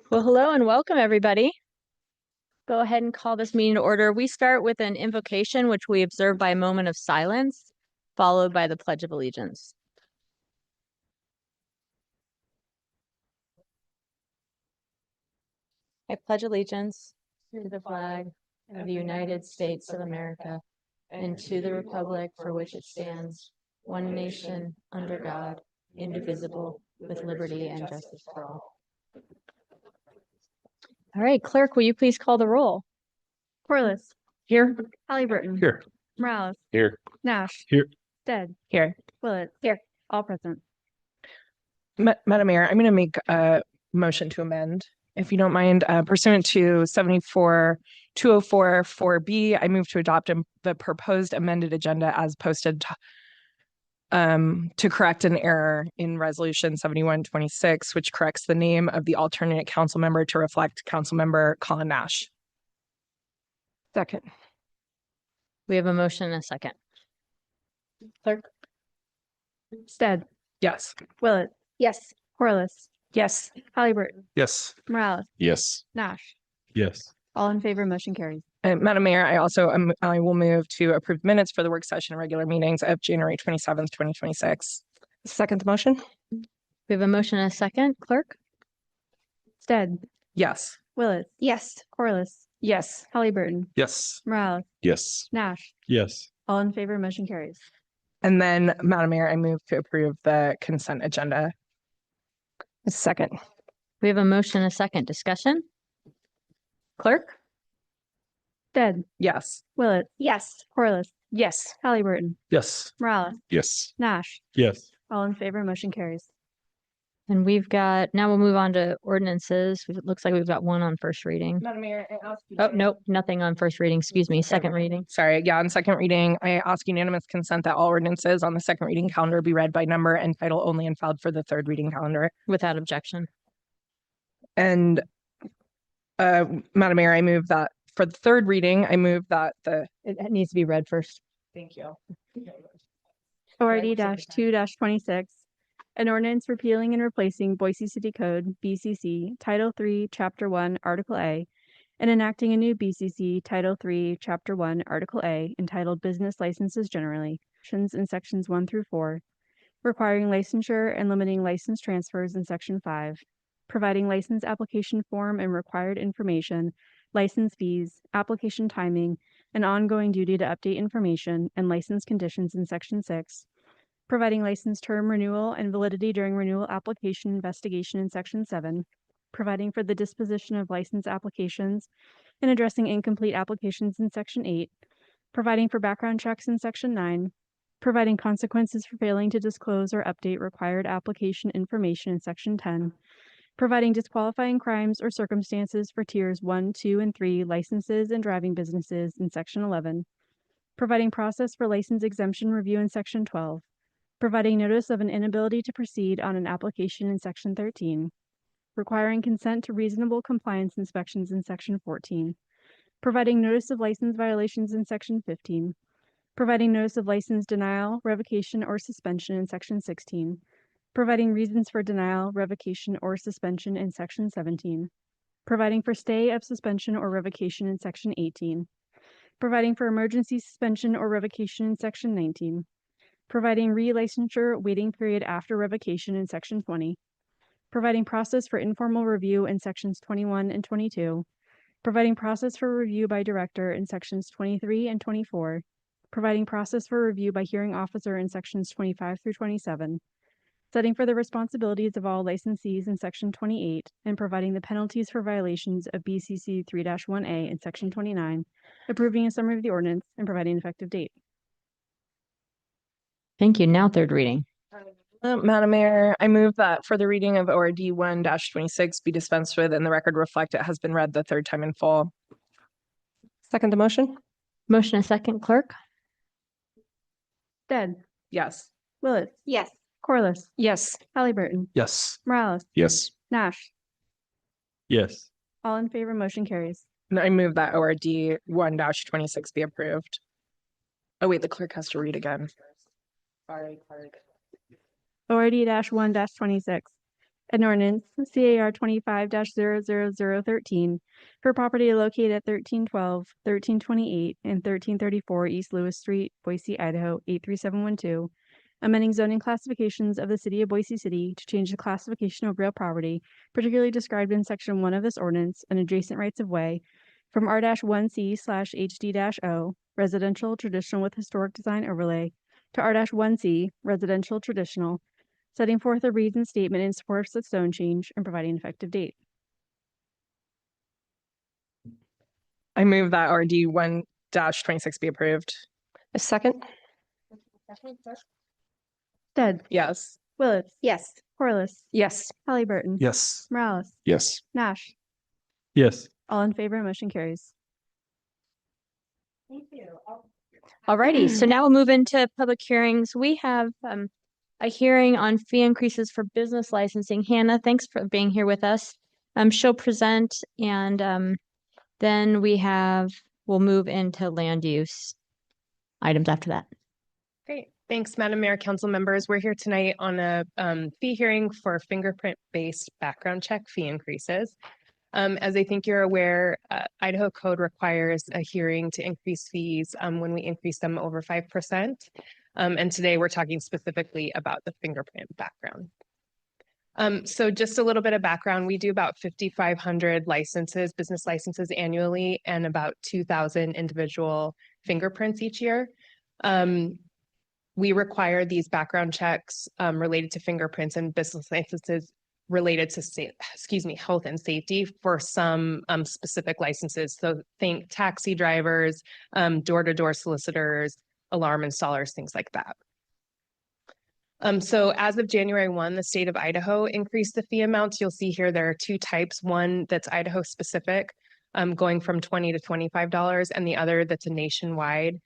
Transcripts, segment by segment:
Well, hello and welcome, everybody. Go ahead and call this meeting to order. We start with an invocation, which we observe by a moment of silence, followed by the Pledge of Allegiance. I pledge allegiance to the flag of the United States of America and to the republic for which it stands, one nation, under God, indivisible, with liberty and justice for all. All right, clerk, will you please call the roll? Corliss. Here. Halliburton. Here. Morales. Here. Nash. Here. Stead. Here. Willett. Here. All present. Madam Mayor, I'm going to make a motion to amend, if you don't mind, pursuant to 74-204-4B. I move to adopt the proposed amended agenda as posted to correct an error in Resolution 7126, which corrects the name of the alternate council member to reflect Council Member Colin Nash. Second. We have a motion and a second. Clerk? Stead. Yes. Willett. Yes. Corliss. Yes. Halliburton. Yes. Morales. Yes. Nash. Yes. All in favor, motion carries. Madam Mayor, I will move to approve minutes for the work session and regular meetings of January 27th, 2026. Second motion? We have a motion and a second. Clerk? Stead. Yes. Willett. Yes. Corliss. Yes. Halliburton. Yes. Morales. Yes. Nash. Yes. All in favor, motion carries. And then, Madam Mayor, I move to approve the consent agenda. Second. We have a motion and a second. Discussion? Clerk? Stead. Yes. Willett. Yes. Corliss. Yes. Halliburton. Yes. Morales. Yes. Nash. Yes. All in favor, motion carries. And now we'll move on to ordinances. It looks like we've got one on first reading. Madam Mayor, I ask you. Oh, nope, nothing on first reading. Excuse me, second reading. Sorry. Yeah, on second reading, I ask unanimous consent that all ordinances on the second reading calendar be read by number and title only and filed for the third reading calendar. Without objection. And Madam Mayor, I move that for the third reading, I move that It needs to be read first. Thank you. ORD-2-26, an ordinance repealing and replacing Boise City Code, BCC, Title III, Chapter 1, Article A, and enacting a new BCC, Title III, Chapter 1, Article A, entitled Business Licenses Generally, in Sections 1 through 4, requiring licensure and limiting license transfers in Section 5, providing license application form and required information, license fees, application timing, and ongoing duty to update information and license conditions in Section 6, providing license term renewal and validity during renewal application investigation in Section 7, providing for the disposition of license applications and addressing incomplete applications in Section 8, providing for background checks in Section 9, providing consequences for failing to disclose or update required application information in Section 10, providing disqualifying crimes or circumstances for tiers 1, 2, and 3 licenses and driving businesses in Section 11, providing process for license exemption review in Section 12, providing notice of an inability to proceed on an application in Section 13, requiring consent to reasonable compliance inspections in Section 14, providing notice of license violations in Section 15, providing notice of license denial, revocation, or suspension in Section 16, providing reasons for denial, revocation, or suspension in Section 17, providing for stay of suspension or revocation in Section 18, providing for emergency suspension or revocation in Section 19, providing relicensure waiting period after revocation in Section 20, providing process for informal review in Sections 21 and 22, providing process for review by director in Sections 23 and 24, providing process for review by hearing officer in Sections 25 through 27, setting for the responsibilities of all licensees in Section 28, and providing the penalties for violations of BCC 3-1A in Section 29, approving a summary of the ordinance, and providing an effective date. Thank you. Now third reading. Madam Mayor, I move that for the reading of ORD 1-26 be dispensed with and the record reflect it has been read the third time in full. Second the motion? Motion and second. Clerk? Stead. Yes. Willett. Yes. Corliss. Yes. Halliburton. Yes. Morales. Yes. Nash. Yes. All in favor, motion carries. And I move that ORD 1-26 be approved. Oh wait, the clerk has to read again. Sorry, clerk. ORD-1-26, An ordinance, CAR 25-00013, for property located at 1312, 1328, and 1334 East Lewis Street, Boise, Idaho 83712, amending zoning classifications of the city of Boise City to change the classification of real property, particularly described in section 1 of this ordinance, and adjacent rights of way, from R-1C/HD-O, residential traditional with historic design overlay, to R-1C, residential traditional, setting forth a reasoned statement in support of the zone change and providing an effective date. I move that RD 1-26 be approved. A second? Stead, Yes. Willetts, Yes. Corliss, Yes. Halliburton, Yes. Morales, Yes. Nash, Yes. all in favor, motion carries. Alrighty, so now we'll move into public hearings. We have a hearing on fee increases for business licensing. Hannah, thanks for being here with us. She'll present, and then we'll move into land use items after that. Great. Thanks, Madam Mayor, council members. We're here tonight on a fee hearing for fingerprint-based background check fee increases. As I think you're aware, Idaho code requires a hearing to increase fees when we increase them over 5%. And today we're talking specifically about the fingerprint background. So just a little bit of background, we do about 5,500 licenses, business licenses annually, and about 2,000 individual fingerprints each year. We require these background checks related to fingerprints and business licenses related to health and safety for some specific licenses. So think taxi drivers, door-to-door solicitors, alarm installers, things like that. So as of January 1, the state of Idaho increased the fee amounts. You'll see here there are two types, one that's Idaho specific, going from $20 to $25, and the other that's a nationwide,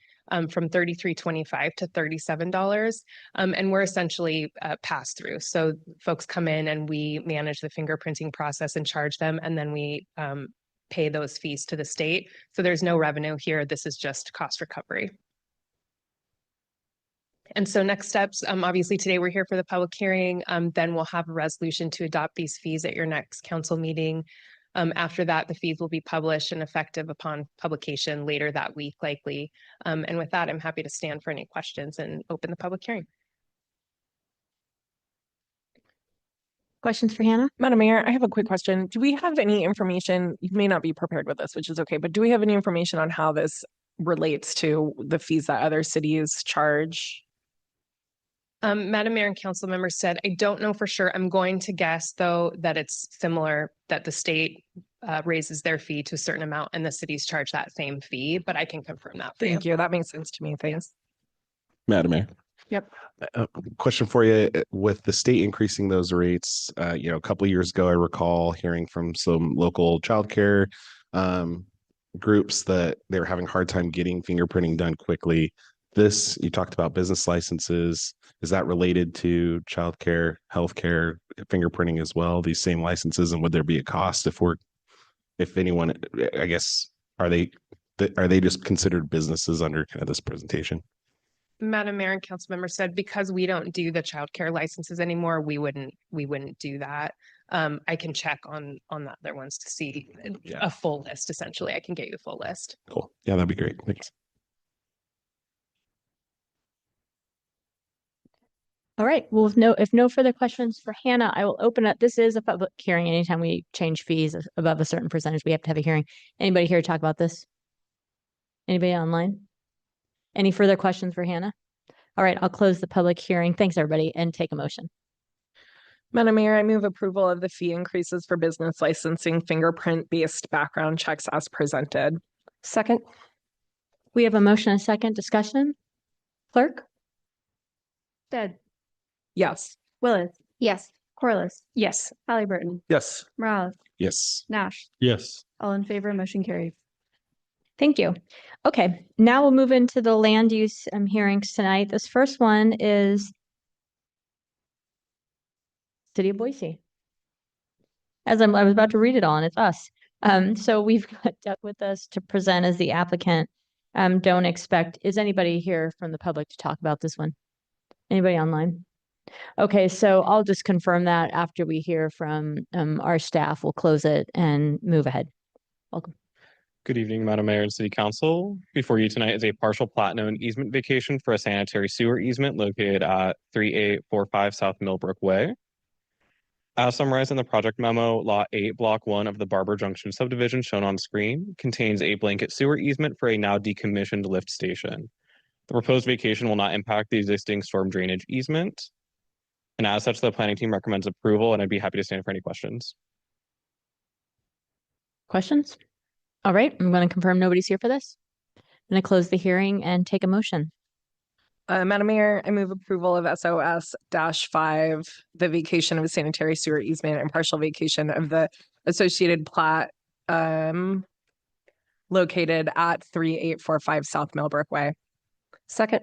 from $33.25 to $37. And we're essentially pass through. So folks come in and we manage the fingerprinting process and charge them, and then we pay those fees to the state. So there's no revenue here. This is just cost recovery. And so next steps, obviously today we're here for the public hearing, then we'll have a resolution to adopt these fees at your next council meeting. After that, the fees will be published and effective upon publication later that week, likely. And with that, I'm happy to stand for any questions and open the public hearing. Questions for Hannah? Madam Mayor, I have a quick question. Do we have any information, you may not be prepared with this, which is okay, but do we have any information on how this relates to the fees that other cities charge? Madam Mayor and council members said, I don't know for sure. I'm going to guess, though, that it's similar, that the state raises their fee to a certain amount and the cities charge that same fee, but I can confirm that for you. Thank you. That makes sense to me. Thanks. Madam Mayor. Yep. Question for you. With the state increasing those rates, a couple of years ago, I recall hearing from some local childcare groups that they were having a hard time getting fingerprinting done quickly. You talked about business licenses. Is that related to childcare, healthcare, fingerprinting as well? These same licenses, and would there be a cost if anyone? I guess are they just considered businesses under kind of this presentation? Madam Mayor and council member said, because we don't do the childcare licenses anymore, we wouldn't do that. I can check on the other ones to see a full list. Essentially, I can get you a full list. Cool. Yeah, that'd be great. Thanks. All right. Well, if no further questions for Hannah, I will open up. This is a public hearing. Anytime we change fees above a certain percentage, we have to have a hearing. Anybody here to talk about this? Anybody online? Any further questions for Hannah? All right, I'll close the public hearing. Thanks, everybody, and take a motion. Madam Mayor, I move approval of the fee increases for business licensing fingerprint-based background checks as presented. Second? We have a motion and a second discussion. Clerk? Stead, Yes. Willetts, Yes. Corliss, Yes. Halliburton, Yes. Morales, Yes. Nash, Yes. all in favor, motion carries. Thank you. Okay, now we'll move into the land use hearings tonight. This first one is City of Boise. As I was about to read it all, and it's us. So we've got Deb with us to present as the applicant. Don't expect, is anybody here from the public to talk about this one? Anybody online? Okay, so I'll just confirm that after we hear from our staff. We'll close it and move ahead. Welcome. Good evening, Madam Mayor and City Council. Before you tonight is a partial plat known easement vacation for a sanitary sewer easement located at 3845 South Millbrook Way. As summarized in the project memo, Lot 8, Block 1 of the Barber Junction subdivision shown on screen contains a blanket sewer easement for a now decommissioned lift station. The proposed vacation will not impact the existing storm drainage easement. And as such, the planning team recommends approval, and I'd be happy to stand for any questions. Questions? All right, I'm going to confirm nobody's here for this. I'm going to close the hearing and take a motion. Madam Mayor, I move approval of SOS-5, the vacation of a sanitary sewer easement and partial vacation of the associated plat located at 3845 South Millbrook Way. Second.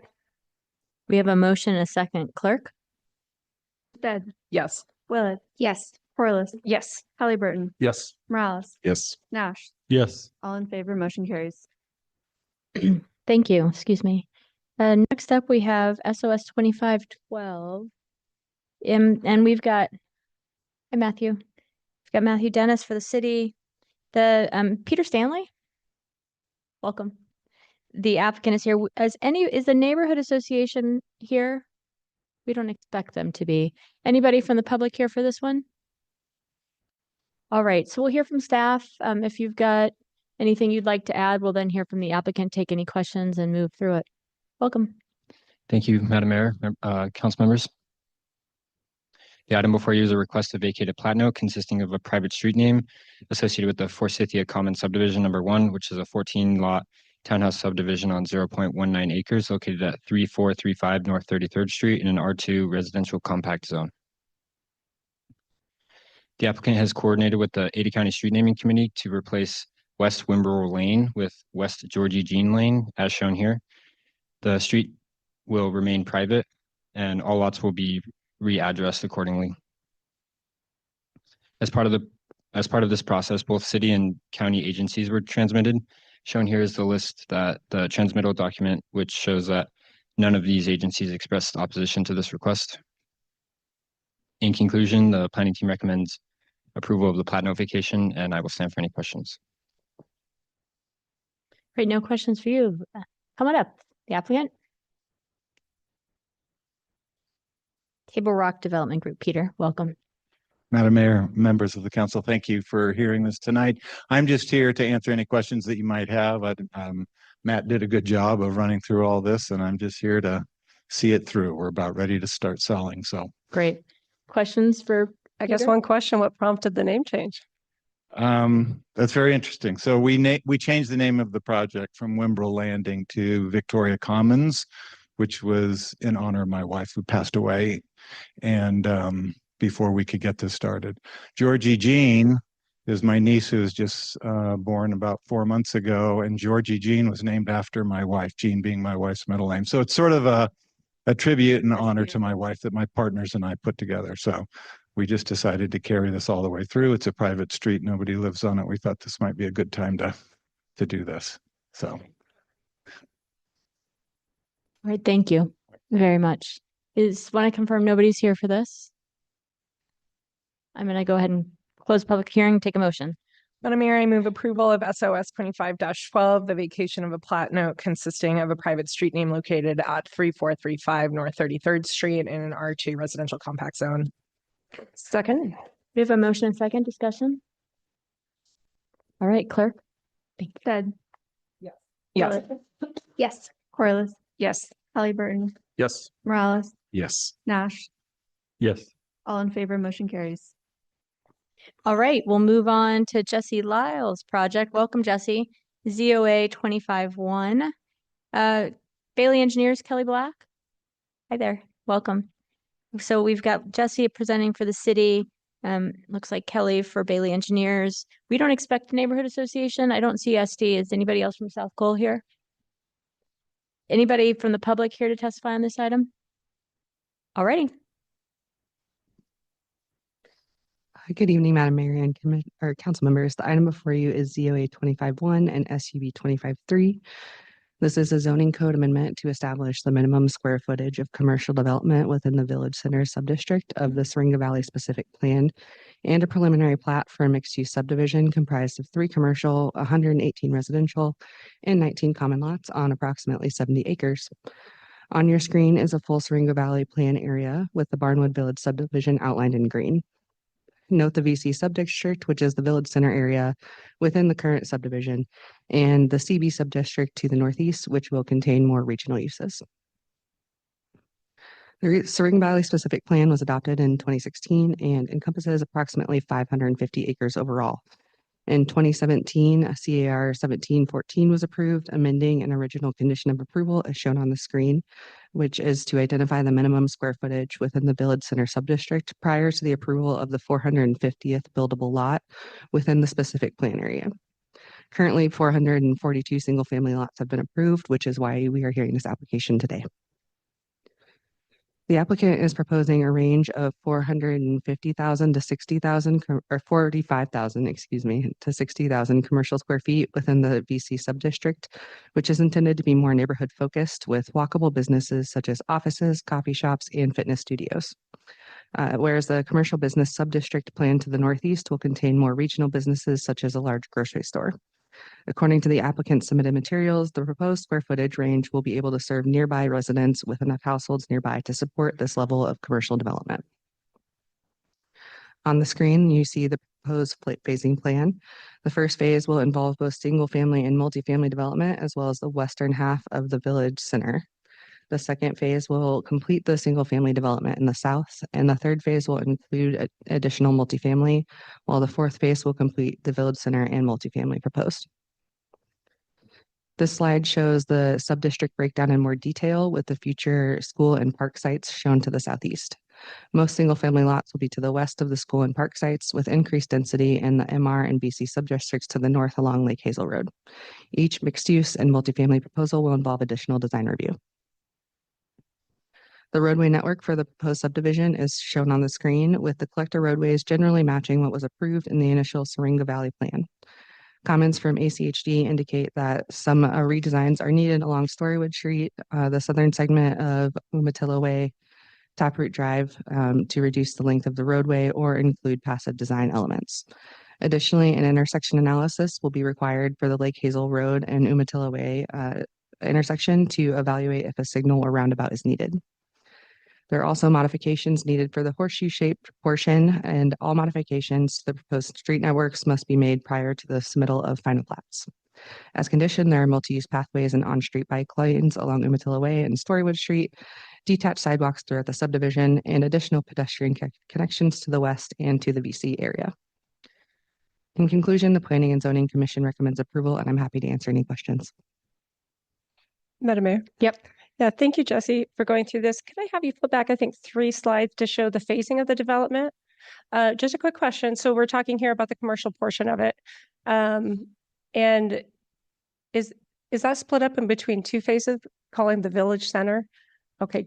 We have a motion and a second. Clerk? Stead. Yes. Willett. Yes. Corliss. Yes. Halliburton. Yes. Morales. Yes. Nash. Yes. All in favor, motion carries. Thank you. Excuse me. Next up, we have SOS 2512. And we've got, hi, Matthew. We've got Matthew Dennis for the city. The Peter Stanley. Welcome. The applicant is here. Is the neighborhood association here? We don't expect them to be. Anybody from the public here for this one? All right, so we'll hear from staff. If you've got anything you'd like to add, we'll then hear from the applicant, take any questions and move through it. Welcome. Thank you, Madam Mayor, council members. The item before you is a request to vacate a plat note consisting of a private street name associated with the Forsythia Commons subdivision number 1, which is a 14-lot townhouse subdivision on 0.19 acres located at 3435 North 33rd Street in an R2 residential compact zone. The applicant has coordinated with the Ada County Street Naming Committee to replace West Wimberell Lane with West Georgie Jean Lane, as shown here. The street will remain private and all lots will be readdressed accordingly. As part of this process, both city and county agencies were transmitted. Shown here is the list that the transmittal document, which shows that none of these agencies expressed opposition to this request. In conclusion, the planning team recommends approval of the plat notification, and I will stand for any questions. Great, no questions for you. Come on up, the applicant. Table Rock Development Group, Peter, welcome. Madam Mayor, members of the council, thank you for hearing this tonight. I'm just here to answer any questions that you might have. Matt did a good job of running through all this, and I'm just here to see it through. We're about ready to start selling, so. Great. Questions for I guess Peter? one question, what prompted the name change? That's very interesting. So we changed the name of the project from Wimberell Landing to Victoria Commons, which was in honor of my wife who passed away. And before we could get this started. Georgie Jean is my niece who was just born about 4 months ago. And Georgie Jean was named after my wife, Jean being my wife's middle name. So it's sort of a tribute and honor to my wife that my partners and I put together. So we just decided to carry this all the way through. It's a private street. Nobody lives on it. We thought this might be a good time to do this. So. All right, thank you very much. Want to confirm nobody's here for this? I'm going to go ahead and close public hearing, take a motion. Madam Mayor, I move approval of SOS 25-12, the vacation of a plat note consisting of a private street name located at 3435 North 33rd Street in an R2 residential compact zone. Second. We have a motion and second discussion. All right, clerk. Stead. Yes. Yes. Corliss. Yes. Halliburton. Yes. Morales. Yes. Nash. Yes. All in favor, motion carries. All right, we'll move on to Jesse Lyle's project. Welcome, Jesse. ZOA 25-1. Bailey Engineers, Kelly Black. Hi there, welcome. So we've got Jesse presenting for the city. Looks like Kelly for Bailey Engineers. We don't expect a neighborhood association. I don't see SD. Is anybody else from South Cole here? Anybody from the public here to testify on this item? All righty. Good evening, Madam Mayor and council members. The item before you is ZOA 25-1 and SUB 25-3. This is a zoning code amendment to establish the minimum square footage of commercial development within the Village Center subdistrict of the Syringa Valley specific plan and a preliminary plat for a mixed-use subdivision comprised of 3 commercial, 118 residential, and 19 common lots on approximately 70 acres. On your screen is a full Syringa Valley plan area with the Barnwood Village subdivision outlined in green. Note the VC subdistrict, which is the Village Center area within the current subdivision, and the CB subdistrict to the northeast, which will contain more regional uses. The Syringa Valley specific plan was adopted in 2016 and encompasses approximately 550 acres overall. In 2017, a CAR 1714 was approved, amending an original condition of approval as shown on the screen, which is to identify the minimum square footage within the Village Center subdistrict prior to the approval of the 450th buildable lot within the specific plan area. Currently, 442 single-family lots have been approved, which is why we are hearing this application today. The applicant is proposing a range of 450,000 to 60,000 or 45,000, excuse me, to 60,000 commercial square feet within the VC subdistrict, which is intended to be more neighborhood focused with walkable businesses such as offices, coffee shops, and fitness studios. Whereas the commercial business subdistrict plan to the northeast will contain more regional businesses such as a large grocery store. According to the applicant's submitted materials, the proposed square footage range will be able to serve nearby residents with enough households nearby to support this level of commercial development. On the screen, you see the proposed phasing plan. The first phase will involve both single-family and multifamily development, as well as the western half of the Village Center. The second phase will complete the single-family development in the south, and the third phase will include additional multifamily, while the fourth phase will complete the Village Center and multifamily proposed. This slide shows the subdistrict breakdown in more detail with the future school and park sites shown to the southeast. Most single-family lots will be to the west of the school and park sites with increased density in the MR and BC subdistricts to the north along Lake Hazel Road. Each mixed-use and multifamily proposal will involve additional design review. The roadway network for the proposed subdivision is shown on the screen, with the collector roadways generally matching what was approved in the initial Syringa Valley plan. Comments from ACHD indicate that some redesigns are needed along Storywood Street, the southern segment of Umatilla Way, Taproot Drive, to reduce the length of the roadway or include passive design elements. Additionally, an intersection analysis will be required for the Lake Hazel Road and Umatilla Way intersection to evaluate if a signal or roundabout is needed. There are also modifications needed for the horseshoe-shaped portion, and all modifications to the proposed street networks must be made prior to the submittal of final plats. As conditioned, there are multi-use pathways and on-street bike lanes along Umatilla Way and Storywood Street, detached sidewalks throughout the subdivision, and additional pedestrian connections to the west and to the VC area. In conclusion, the Planning and Zoning Commission recommends approval, and I'm happy to answer any questions. Madam Mayor? Yep. Yeah, thank you, Jesse, for going through this. Can I have you flip back, I think, 3 slides to show the phasing of the development? Just a quick question. So we're talking here about the commercial portion of it. And is that split up in between 2 phases, calling the Village Center? Okay.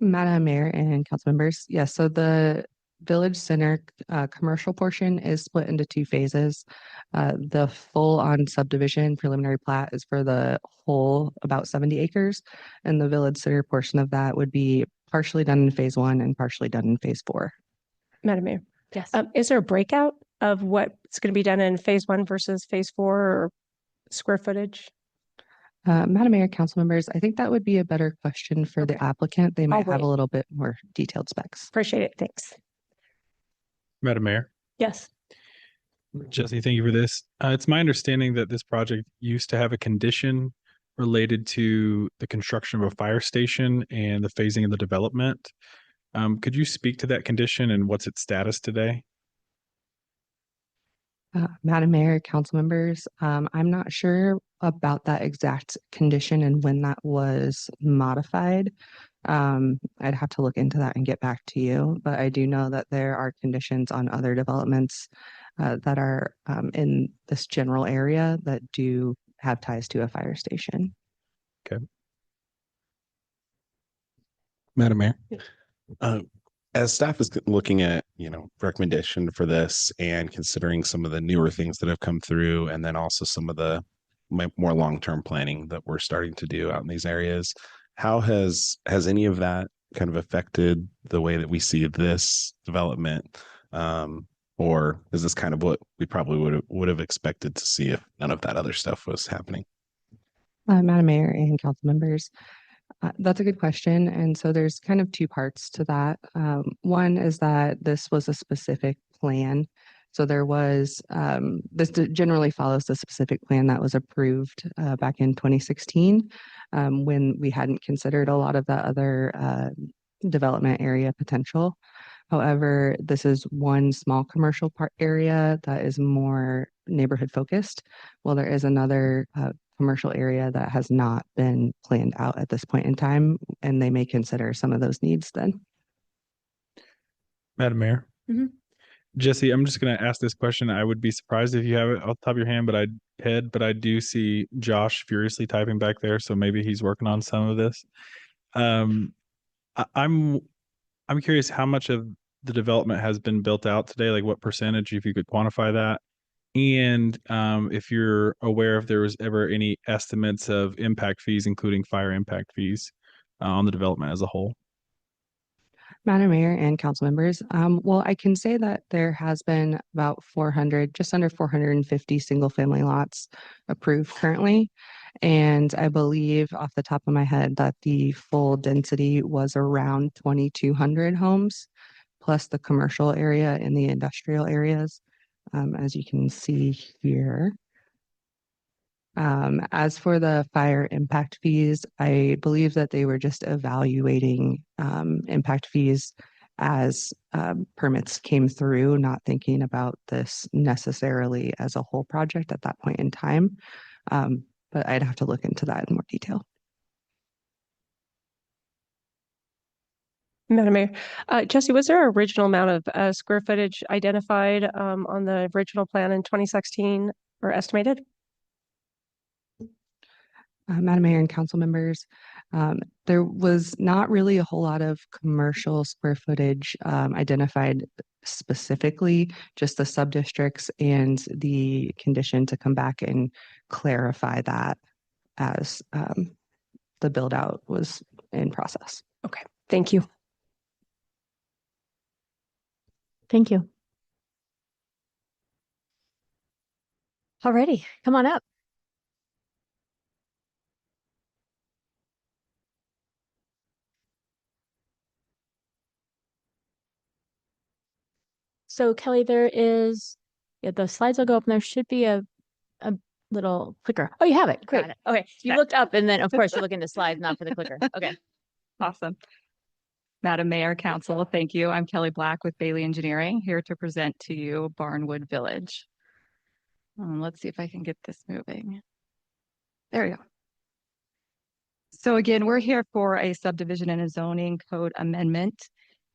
Madam Mayor and council members, yes, so the Village Center commercial portion is split into 2 phases. The full-on subdivision preliminary plat is for the whole about 70 acres, and the Village Center portion of that would be partially done in phase 1 and partially done in phase 4. Madam Mayor? Yes. Is there a breakout of what's going to be done in phase 1 versus phase 4 or square footage? Madam Mayor, council members, I think that would be a better question for the applicant. They might have a little bit more detailed specs. Appreciate it. Thanks. Madam Mayor. Yes. Jesse, thank you for this. It's my understanding that this project used to have a condition related to the construction of a fire station and the phasing of the development. Could you speak to that condition and what's its status today? Madam Mayor, council members, I'm not sure about that exact condition and when that was modified. I'd have to look into that and get back to you, but I do know that there are conditions on other developments that are in this general area that do have ties to a fire station. Okay. Madam Mayor. As staff is looking at, recommendation for this and considering some of the newer things that have come through, and then also some of the more long-term planning that we're starting to do out in these areas. How has any of that kind of affected the way that we see this development? Or is this kind of what we probably would have expected to see if none of that other stuff was happening? Madam Mayor and council members, that's a good question. And so there's kind of two parts to that. One is that this was a specific plan. So there was, generally follows the specific plan that was approved back in 2016 when we hadn't considered a lot of the other development area potential. However, this is one small commercial area that is more neighborhood focused. Well, there is another commercial area that has not been planned out at this point in time, and they may consider some of those needs then. Madam Mayor. Mhm. Jesse, I'm just going to ask this question. I would be surprised if you have it off the top of your hand, but I do see Josh furiously typing back there, so maybe he's working on some of this. I'm curious how much of the development has been built out today, like what percentage, if you could quantify that. And if you're aware if there was ever any estimates of impact fees, including fire impact fees, on the development as a whole. Madam Mayor and council members, well, I can say that there has been about 400, just under 450 single family lots approved currently. And I believe off the top of my head that the full density was around 2,200 homes, plus the commercial area and the industrial areas, as you can see here. As for the fire impact fees, I believe that they were just evaluating impact fees as permits came through, not thinking about this necessarily as a whole project at that point in time. But I'd have to look into that in more detail. Madam Mayor, Jesse, was there an original amount of square footage identified on the original plan in 2016 or estimated? Madam Mayor and council members, there was not really a whole lot of commercial square footage identified specifically, just the sub-districts and the condition to come back and clarify that as the build out was in process. Okay, thank you. Thank you. Alrighty, come on up. So Kelly, there is, yeah, the slides will go up and there should be a little clicker. Oh, you have it. Great. it. Okay. You looked up and then of course you're looking at the slides, not for the clicker. Okay. Awesome. Madam Mayor, Council, thank you. I'm Kelly Black with Bailey Engineering, here to present to you Barnwood Village. Let's see if I can get this moving. There we go. So again, we're here for a subdivision and a zoning code amendment.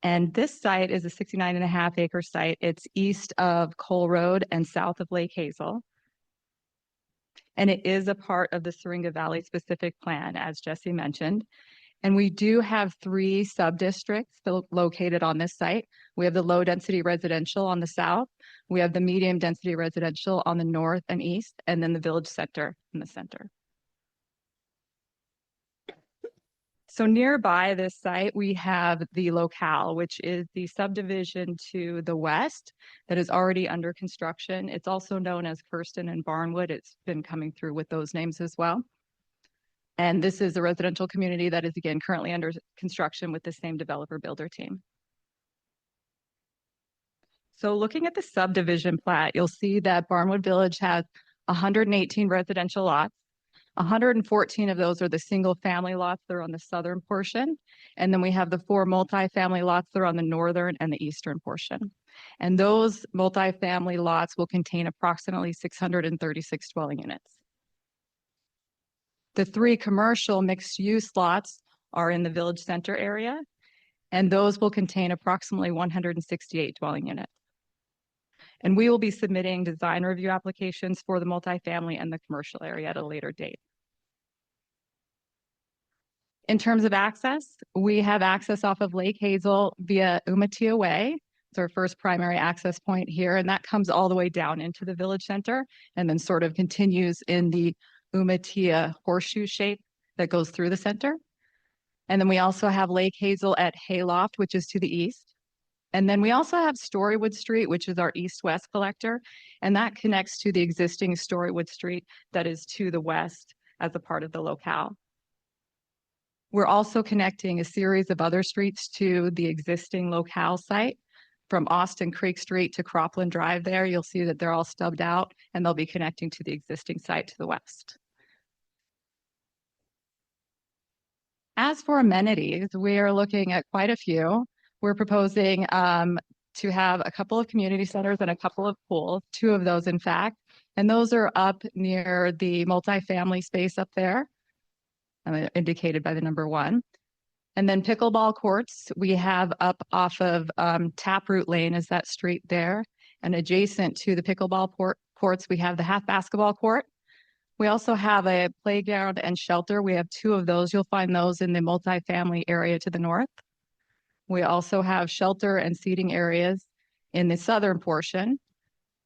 And this site is a 69.5 acre site. It's east of Cole Road and south of Lake Hazel. And it is a part of the Syringa Valley specific plan, as Jesse mentioned. And we do have 3 sub-districts located on this site. We have the low density residential on the south. We have the medium density residential on the north and east, and then the village center in the center. So nearby this site, we have the locale, which is the subdivision to the west that is already under construction. It's also known as Kirsten and Barnwood. It's been coming through with those names as well. And this is a residential community that is, again, currently under construction with the same developer builder team. So looking at the subdivision plat, you'll see that Barnwood Village has 118 residential lots. 114 of those are the single family lots that are on the southern portion. And then we have the 4 multifamily lots that are on the northern and the eastern portion. And those multifamily lots will contain approximately 636 dwelling units. The 3 commercial mixed use lots are in the village center area, and those will contain approximately 168 dwelling units. And we will be submitting design review applications for the multifamily and the commercial area at a later date. In terms of access, we have access off of Lake Hazel via Umatia Way. It's our first primary access point here, and that comes all the way down into the village center and then sort of continues in the Umatilla horseshoe shape that goes through the center. And then we also have Lake Hazel at Hayloft, which is to the east. And then we also have Storywood Street, which is our east-west collector, and that connects to the existing Storywood Street that is to the west as a part of the locale. We're also connecting a series of other streets to the existing locale site. From Austin Creek Street to Cropland Drive there, you'll see that they're all stubbed out and they'll be connecting to the existing site to the west. As for amenities, we are looking at quite a few. We're proposing to have a couple of community centers and a couple of pools, 2 of those in fact, and those are up near the multifamily space up there, indicated by the number 1. And then pickleball courts, we have up off of Taproot Lane is that street there. And adjacent to the pickleball courts, we have the half basketball court. We also have a playground and shelter. We have 2 of those. You'll find those in the multifamily area to the north. We also have shelter and seating areas in the southern portion,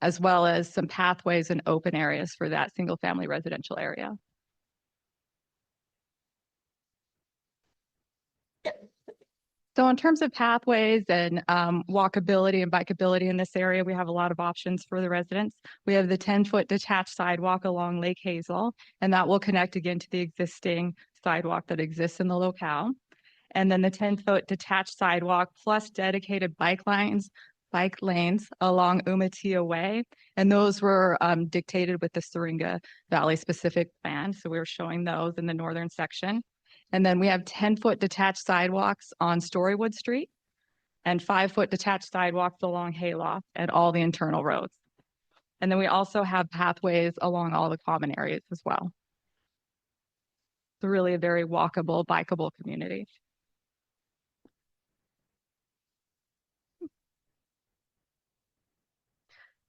as well as some pathways and open areas for that single family residential area. So in terms of pathways and walkability and bikeability in this area, we have a lot of options for the residents. We have the 10-foot detached sidewalk along Lake Hazel, and that will connect again to the existing sidewalk that exists in the locale. And then the 10-foot detached sidewalk plus dedicated bike lanes along Umatilla Way. And those were dictated with the Syringa Valley specific plan. So we were showing those in the northern section. And then we have 10-foot detached sidewalks on Storywood Street and 5-foot detached sidewalks along Hayloft and all the internal roads. And then we also have pathways along all the common areas as well. It's really a very walkable, bikeable community.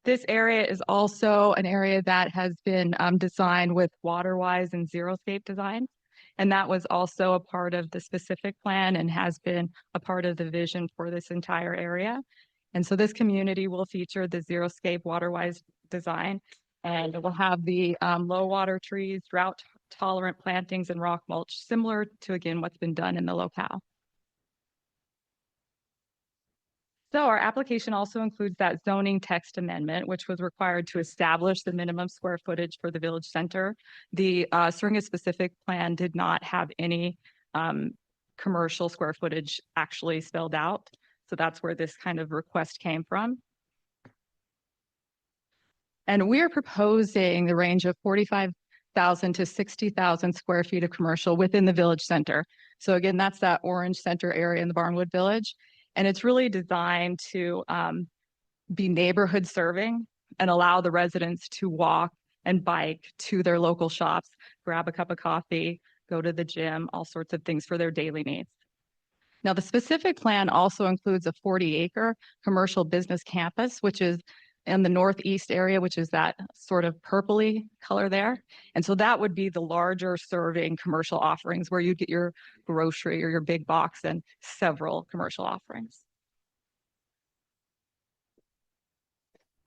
This area is also an area that has been designed with water-wise and zero-scape design. And that was also a part of the specific plan and has been a part of the vision for this entire area. And so this community will feature the zero-scape water-wise design, and it will have the low water trees, drought-tolerant plantings, and rock mulch, similar to, again, what's been done in the locale. So our application also includes that zoning text amendment, which was required to establish the minimum square footage for the village center. The Syringa specific plan did not have any commercial square footage actually spelled out. So that's where this kind of request came from. And we're proposing the range of 45,000 to 60,000 square feet of commercial within the village center. So again, that's that orange center area in the Barnwood Village. And it's really designed to be neighborhood serving and allow the residents to walk and bike to their local shops, grab a cup of coffee, go to the gym, all sorts of things for their daily needs. Now, the specific plan also includes a 40-acre commercial business campus, which is in the northeast area, which is that sort of purpley color there. And so that would be the larger serving commercial offerings where you get your grocery or your big box and several commercial offerings.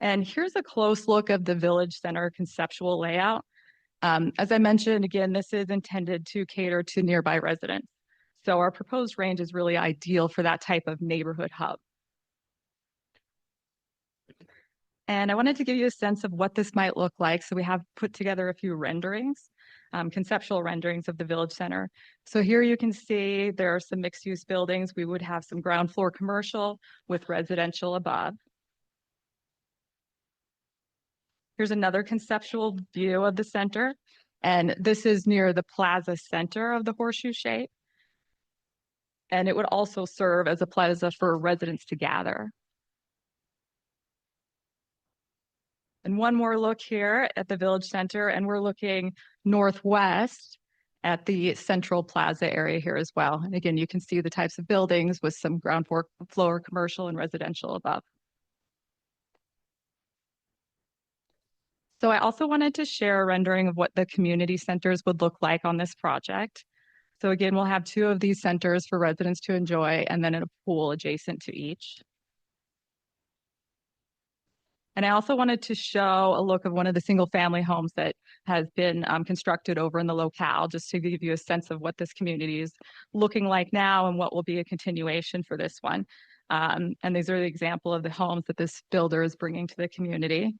And here's a close look of the village center conceptual layout. As I mentioned, again, this is intended to cater to nearby residents. So our proposed range is really ideal for that type of neighborhood hub. And I wanted to give you a sense of what this might look like. So we have put together a few renderings, conceptual renderings of the village center. So here you can see there are some mixed use buildings. We would have some ground floor commercial with residential above. Here's another conceptual view of the center. And this is near the plaza center of the horseshoe shape. And it would also serve as a plaza for residents to gather. And one more look here at the village center, and we're looking northwest at the central plaza area here as well. And again, you can see the types of buildings with some ground floor commercial and residential above. So I also wanted to share a rendering of what the community centers would look like on this project. So again, we'll have 2 of these centers for residents to enjoy and then a pool adjacent to each. And I also wanted to show a look of one of the single family homes that has been constructed over in the locale, just to give you a sense of what this community is looking like now and what will be a continuation for this one. And these are the example of the homes that this builder is bringing to the community.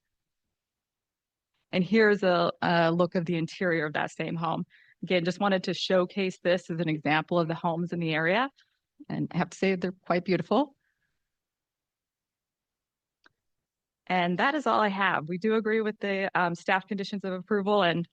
And here's a look of the interior of that same home. Again, just wanted to showcase this as an example of the homes in the area. And I have to say they're quite beautiful. And that is all I have. We do agree with the staff conditions of approval, and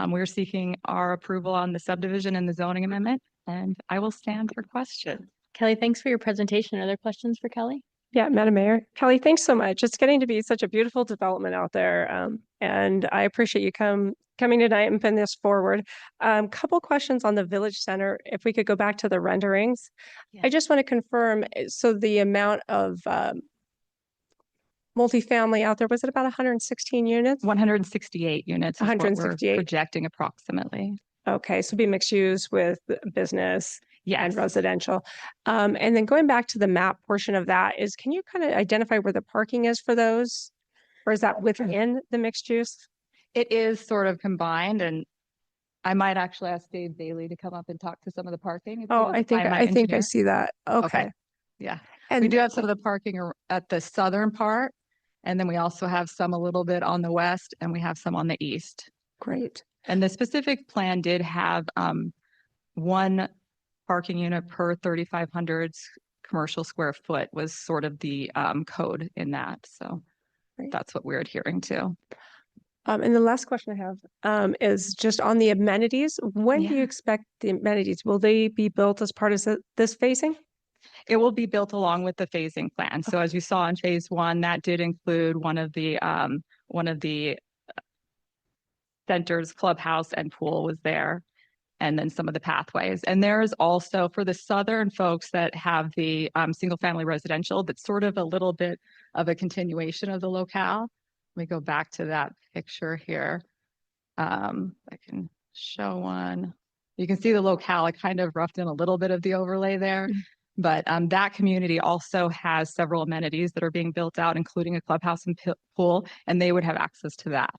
we're seeking our approval on the subdivision and the zoning amendment. And I will stand for questions. Kelly, thanks for your presentation. Are there questions for Kelly? Yeah, Madam Mayor. Kelly, thanks so much. It's getting to be such a beautiful development out there. And I appreciate you coming tonight and putting this forward. Couple questions on the village center. If we could go back to the renderings. Yeah. I just want to confirm, so the amount of multifamily out there, was it about 116 units? 168 units is what we're 168. projecting approximately. Okay, so be mixed use with business and Yes. residential. And then going back to the map portion of that is, can you kind of identify where the parking is for those? Or is that within the mixed use? It is sort of combined, and I might actually ask Dave Bailey to come up and talk to some of the parking. if he Oh, doesn't I think mind my I engineer. see that. Okay. Yeah. And We do have some of the parking at the southern part, and then we also have some a little bit on the west, and we have some on the east. great. And the specific plan did have one parking unit per 3,500 commercial square foot was sort of the code in that. So Great. that's what we're adhering to. And the last question I have is just on the amenities. When do you Yeah. expect the amenities? Will they be built as part of this phasing? It will be built along with the phasing plan. So as you saw in phase one, that did include one of the centers, clubhouse and pool was there, and then some of the pathways. And there is also for the southern folks that have the single family residential, that's sort of a little bit of a continuation of the locale. Let me go back to that picture here. I can show one. You can see the locale, I kind of roughed in a little bit of the overlay there. But that community also has several amenities that are being built out, including a clubhouse and pool, and they would have access to that.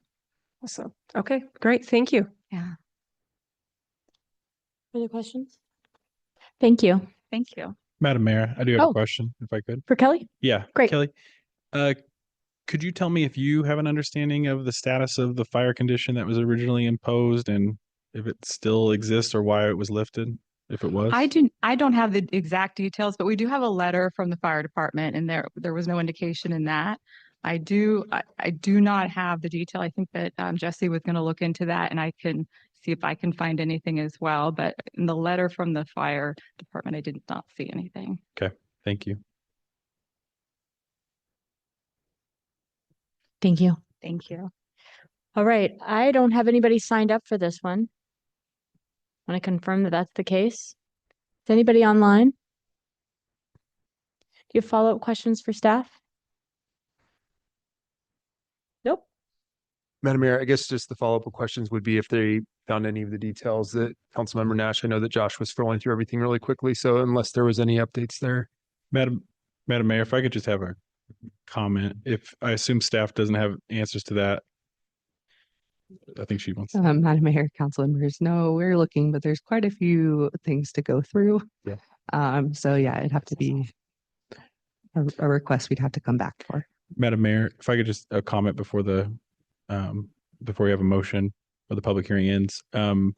Awesome. Okay, great. Thank you. Yeah. Further questions? Thank you. Thank you. Madam Mayor, I do have Oh. a question, if I could. For Kelly? Yeah. Great. Kelly, could you tell me if you have an understanding of the status of the fire condition that was originally imposed and if it still exists or why it was lifted, if it was? I don't have the exact details, but we do have a letter from the fire department, and there was no indication in that. I do not have the detail. I think that Jesse was going to look into that, and I can see if I can find anything as well. But in the letter from the fire department, I did not see anything. Okay, thank you. Thank you. Thank you. All right. I don't have anybody signed up for this one. Want to confirm that that's the case? Is anybody online? Do you have follow-up questions for staff? Nope. Madam Mayor, I guess just the follow-up questions would be if they found any of the details that Councilmember Nash, I know that Josh was scrolling through everything really quickly, so unless there was any updates there. Madam Mayor, if I could just have a comment, if I assume staff doesn't have answers to that. I think she wants. Madam Mayor, council members, no, we're looking, but there's quite a few things to go through. Yeah. So yeah, it'd have to be a request we'd have to come back for. Madam Mayor, if I could just a comment before the before we have a motion or the public hearing ends. I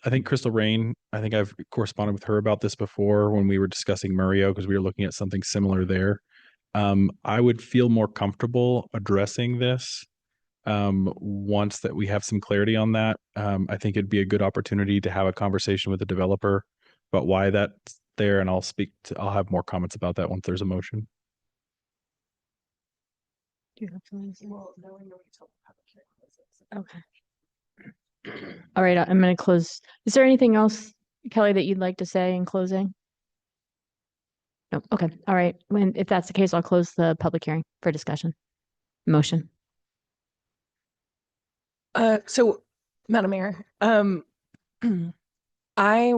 think Crystal Rain, I think I've corresponded with her about this before when we were discussing Murio, because we were looking at something similar there. I would feel more comfortable addressing this once that we have some clarity on that. I think it'd be a good opportunity to have a conversation with the developer about why that's there, and I'll have more comments about that once there's a motion. Do you have something to say? Okay. All right, I'm going to close. Is there anything else, Kelly, that you'd like to say in closing? No. Okay. All right. If that's the case, I'll close the public hearing for discussion. Motion. So, Madam Mayor, I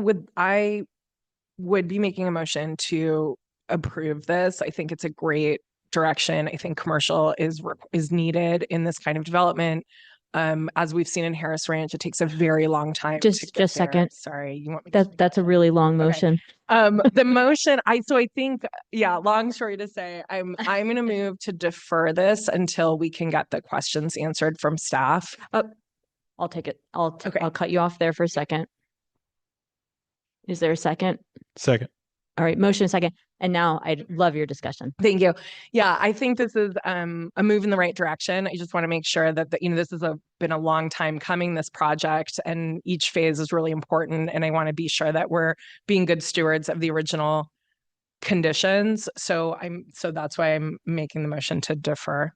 would be making a motion to approve this. I think it's a great direction. I think commercial is needed in this kind of development. As we've seen in Harris Ranch, it takes a very long time. Just to get there. second. Sorry, you want me to That that's a really long motion. the motion, I think, yeah, long story to say, I'm gonna move to defer this until we can get the questions answered from staff. I'll take it. I'll Okay. cut you off there for a second. Is there a second? Second. All right, motion second. And now I'd love your discussion. Thank you. Yeah, I think this is a move in the right direction. I just want to make sure that this has been a long time coming, this project, and each phase is really important. And I want to be sure that we're being good stewards of the original conditions. So that's why I'm making the motion to defer.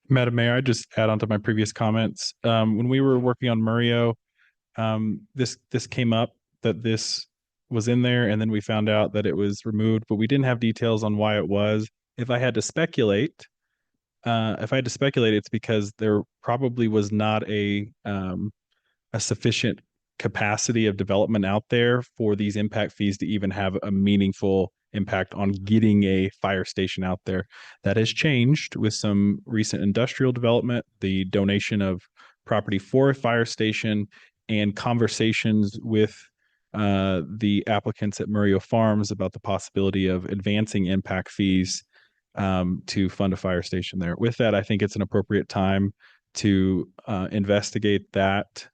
Madam Mayor, I just add on to my previous comments. When we were working on Murillo, this came up that this was in there, and then we found out that it was removed, but we didn't have details on why it was. If I had to speculate, it's because there probably was not a sufficient capacity of development out there for these impact fees to even have a meaningful impact on getting a fire station out there. That has changed with some recent industrial development, the donation of property for a fire station, and conversations with the applicants at Murillo Farms about the possibility of advancing impact fees to fund a fire station there. With that, I think it's an appropriate time to investigate that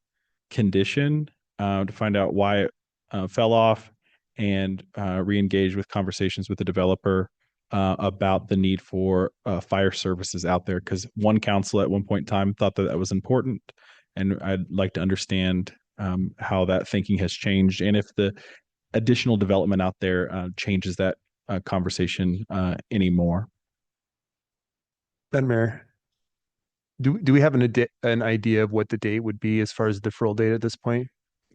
condition to find out why it fell off, and re-engage with conversations with the developer about the need for fire services out there. Because one council at one point in time thought that was important, and I'd like to understand how that thinking has changed, and if the additional development out there changes that conversation anymore. Madam Mayor, do we have an idea of what the date would be as far as the deferral date at this point?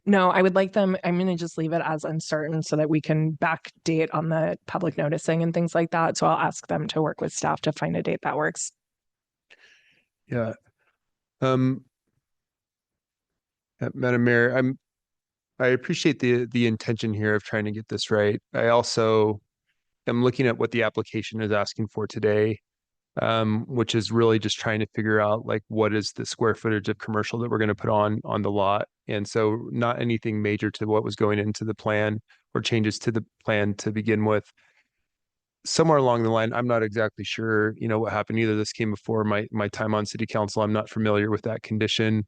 No, I would like them, I'm going to just leave it as uncertain so that we can backdate on the public noticing and things like that. So I'll ask them to work with staff to find a date that works. Yeah. Madam Mayor, I appreciate the intention here of trying to get this right. I also am looking at what the application is asking for today, which is really just trying to figure out like what is the square footage of commercial that we're going to put on the lot. And so not anything major to what was going into the plan or changes to the plan to begin with. Somewhere along the line, I'm not exactly sure, what happened. Either this came before my time on city council. I'm not familiar with that condition.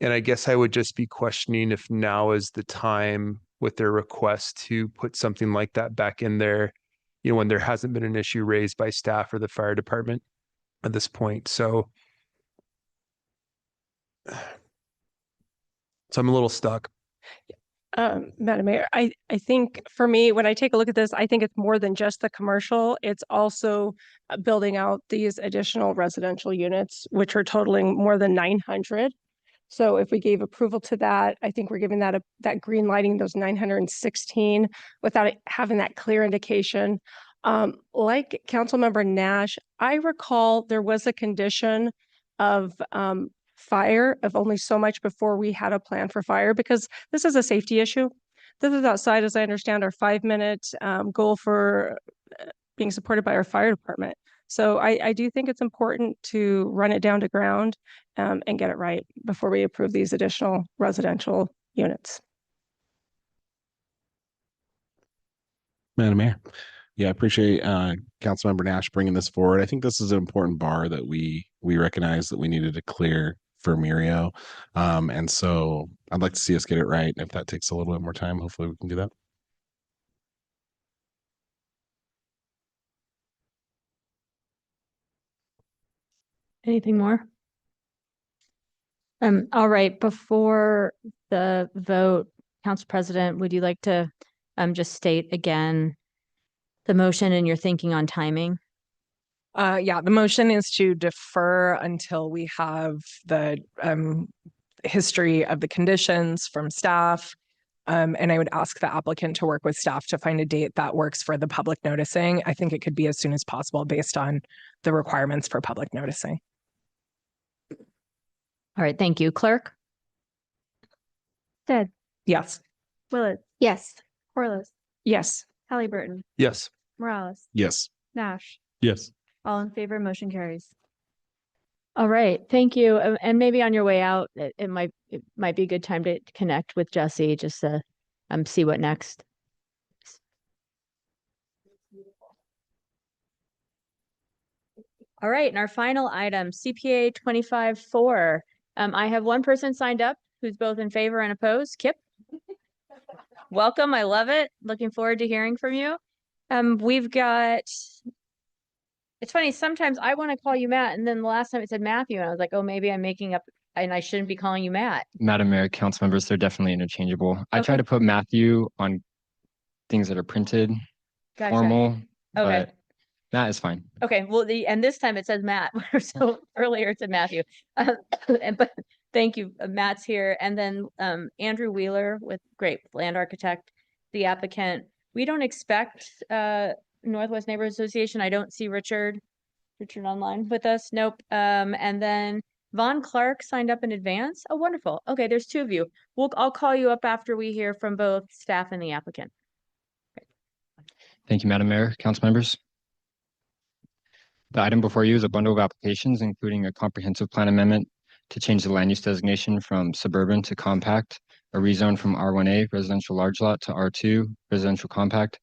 And I guess I would just be questioning if now is the time with their request to put something like that back in there, when there hasn't been an issue raised by staff or the fire department at this point. So I'm a little stuck. Madam Mayor, I think for me, when I take a look at this, I think it's more than just the commercial. It's also building out these additional residential units, which are totaling more than 900. So if we gave approval to that, I think we're giving that green lighting, those 916, without having that clear indication. Like Councilmember Nash, I recall there was a condition of fire of only so much before we had a plan for fire, because this is a safety issue. This is outside, as I understand, our 5-minute goal for being supported by our fire department. So I do think it's important to run it down to ground and get it right before we approve these additional residential units. Madam Mayor. Yeah, I appreciate Councilmember Nash bringing this forward. I think this is an important bar that we recognize that we needed to clear for Murillo. And so I'd like to see us get it right. And if that takes a little bit more time, hopefully we can do that. Anything more? All right, before the vote, Council President, would you like to just state again the motion and your thinking on timing? Yeah, the motion is to defer until we have the history of the conditions from staff. And I would ask the applicant to work with staff to find a date that works for the public noticing. I think it could be as soon as possible based on the requirements for public noticing. All right, thank you. Clerk? Stead, Yes. Willett, Yes. Corliss, Yes. Halliburton, Yes. Morales, Yes. Nash, Yes. All in favor, motion carries. All right, thank you. And maybe on your way out, it might be a good time to connect with Jesse, just to see what next. All right, and our final item, CPA 25-4. I have one person signed up who's both in favor and opposed. Kip? Welcome, I love it. Looking forward to hearing from you. We've got, it's funny, sometimes I want to call you Matt, and then the last time it said Matthew, and I was like, oh, maybe I'm making up, and I shouldn't be calling you Matt. Madam Mayor, council members, they're definitely interchangeable. I try Okay. to put Matthew on things that are printed, Gotcha. formal, Okay. but Matt is fine. Okay, well, and this time it says Matt, so earlier it said Matthew. But thank you, Matt's here, and then Andrew Wheeler with Land Architect, the applicant. We don't expect Northwest Neighborhood Association. I don't see Richard online with us. Nope. And then Vaughn Clark signed up in advance. Oh, wonderful. Okay, there's two of you. I'll call you up after we hear from both staff and the applicant. Thank you, Madam Mayor, council members. The item before you is a bundle of applications, including a comprehensive plan amendment to change the land use designation from suburban to compact, a rezone from R1A residential large lot to R2 residential compact,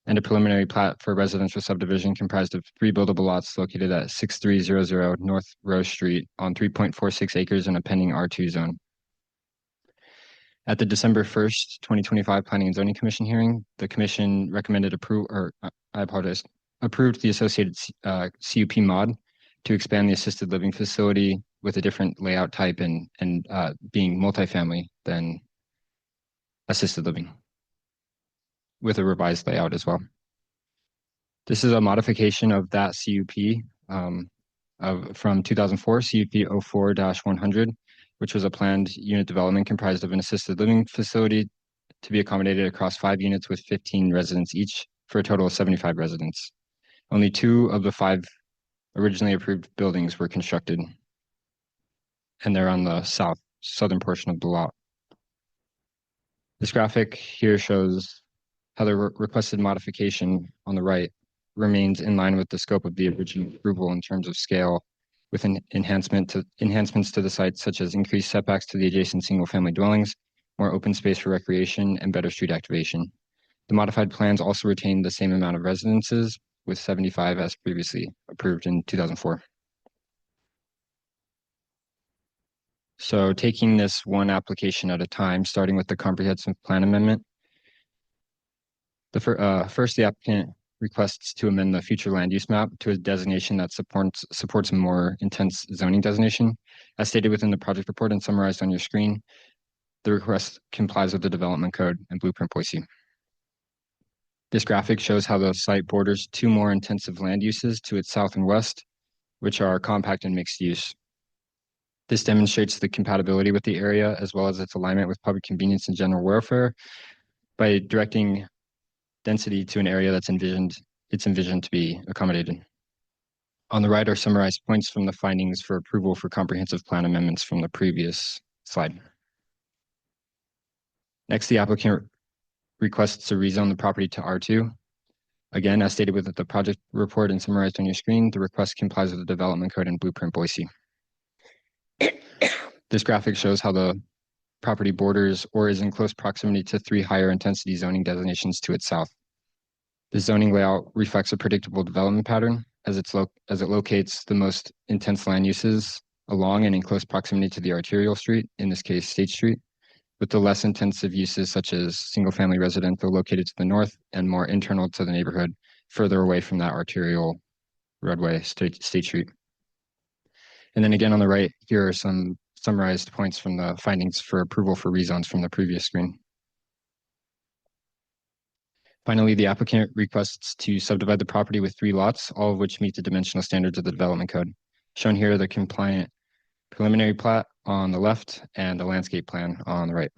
and a preliminary plat for a residential subdivision comprised of 3 buildable lots located at 6300 North Rose Street on 3.46 acres in a pending R2 zone. At the December 1st, 2025 Planning and Zoning Commission hearing, the commission recommended approved the associated CUP mod to expand the assisted living facility with a different layout type and being multifamily than assisted living, with a revised layout as well. This is a modification of that CUP from 2004, CUP 04-100, which was a planned unit development comprised of an assisted living facility to be accommodated across 5 units with 15 residents each for a total of 75 residents. Only 2 of the 5 originally approved buildings were constructed, and they're on the southern portion of the lot. This graphic here shows how the requested modification on the right remains in line with the scope of the original approval in terms of scale, with enhancements to the site, such as increased setbacks to the adjacent single-family dwellings, more open space for recreation, and better street activation. The modified plans also retain the same amount of residences, with 75 as previously approved in 2004. So taking this one application at a time, starting with the comprehensive plan amendment. First, the applicant requests to amend the future land use map to a designation that supports a more intense zoning designation. As stated within the project report and summarized on your screen, the request complies with the development code and Blueprint Boise. This graphic shows how the site borders 2 more intensive land uses to its south and west, which are compact and mixed use. This demonstrates the compatibility with the area as well as its alignment with public convenience and general welfare by directing density to an area that's envisioned to be accommodated. On the right are summarized points from the findings for approval for comprehensive plan amendments from the previous slide. Next, the applicant requests to rezone the property to R2. Again, as stated with the project report and summarized on your screen, the request complies with the development code and Blueprint Boise. This graphic shows how the property borders or is in close proximity to 3 higher intensity zoning designations to its south. The zoning layout reflects a predictable development pattern as it locates the most intense land uses along and in close proximity to the arterial street, in this case, State Street, with the less intensive uses such as single-family residential located to the north and more internal to the neighborhood, further away from that arterial roadway, State Street. And then again on the right, here are some summarized points from the findings for approval for rezones from the previous screen. Finally, the applicant requests to subdivide the property with 3 lots, all of which meet the dimensional standards of the development code. Shown here are the compliant preliminary plat on the left and the landscape plan on the right.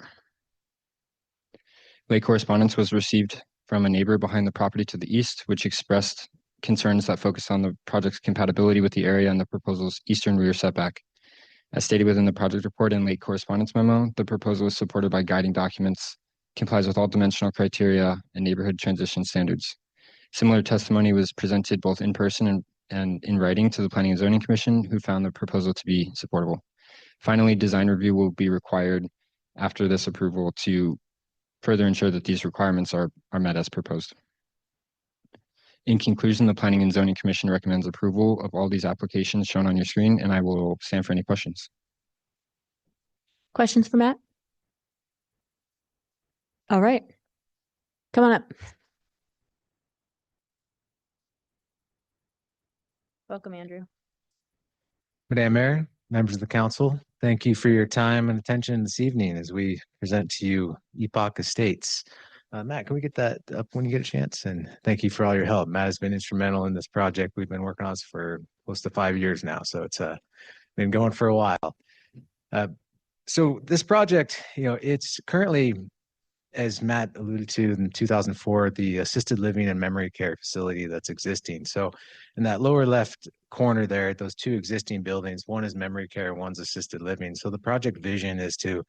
Late correspondence was received from a neighbor behind the property to the east, which expressed concerns that focus on the project's compatibility with the area and the proposal's eastern rear setback. As stated within the project report and late correspondence memo, the proposal is supported by guiding documents, complies with all dimensional criteria and neighborhood transition standards. Similar testimony was presented both in person and in writing to the Planning and Zoning Commission, who found the proposal to be supportable. Finally, design review will be required after this approval to further ensure that these requirements are met as proposed. In conclusion, the Planning and Zoning Commission recommends approval of all these applications shown on your screen, and I will stand for any questions. Questions for Matt? All right. Come on up. Welcome, Andrew. Madam Mayor, members of the council, thank you for your time and attention this evening as we present to you Epoch Estates. Matt, can we get that up when you get a chance? And thank you for all your help. Matt has been instrumental in this project. We've been working on this for close to 5 years now, so it's been going for a while. So this project, it's currently, as Matt alluded to, in 2004, the assisted living and memory care facility that's existing. So in that lower left corner there, those two existing buildings, one is memory care, one's assisted living. So the project vision is to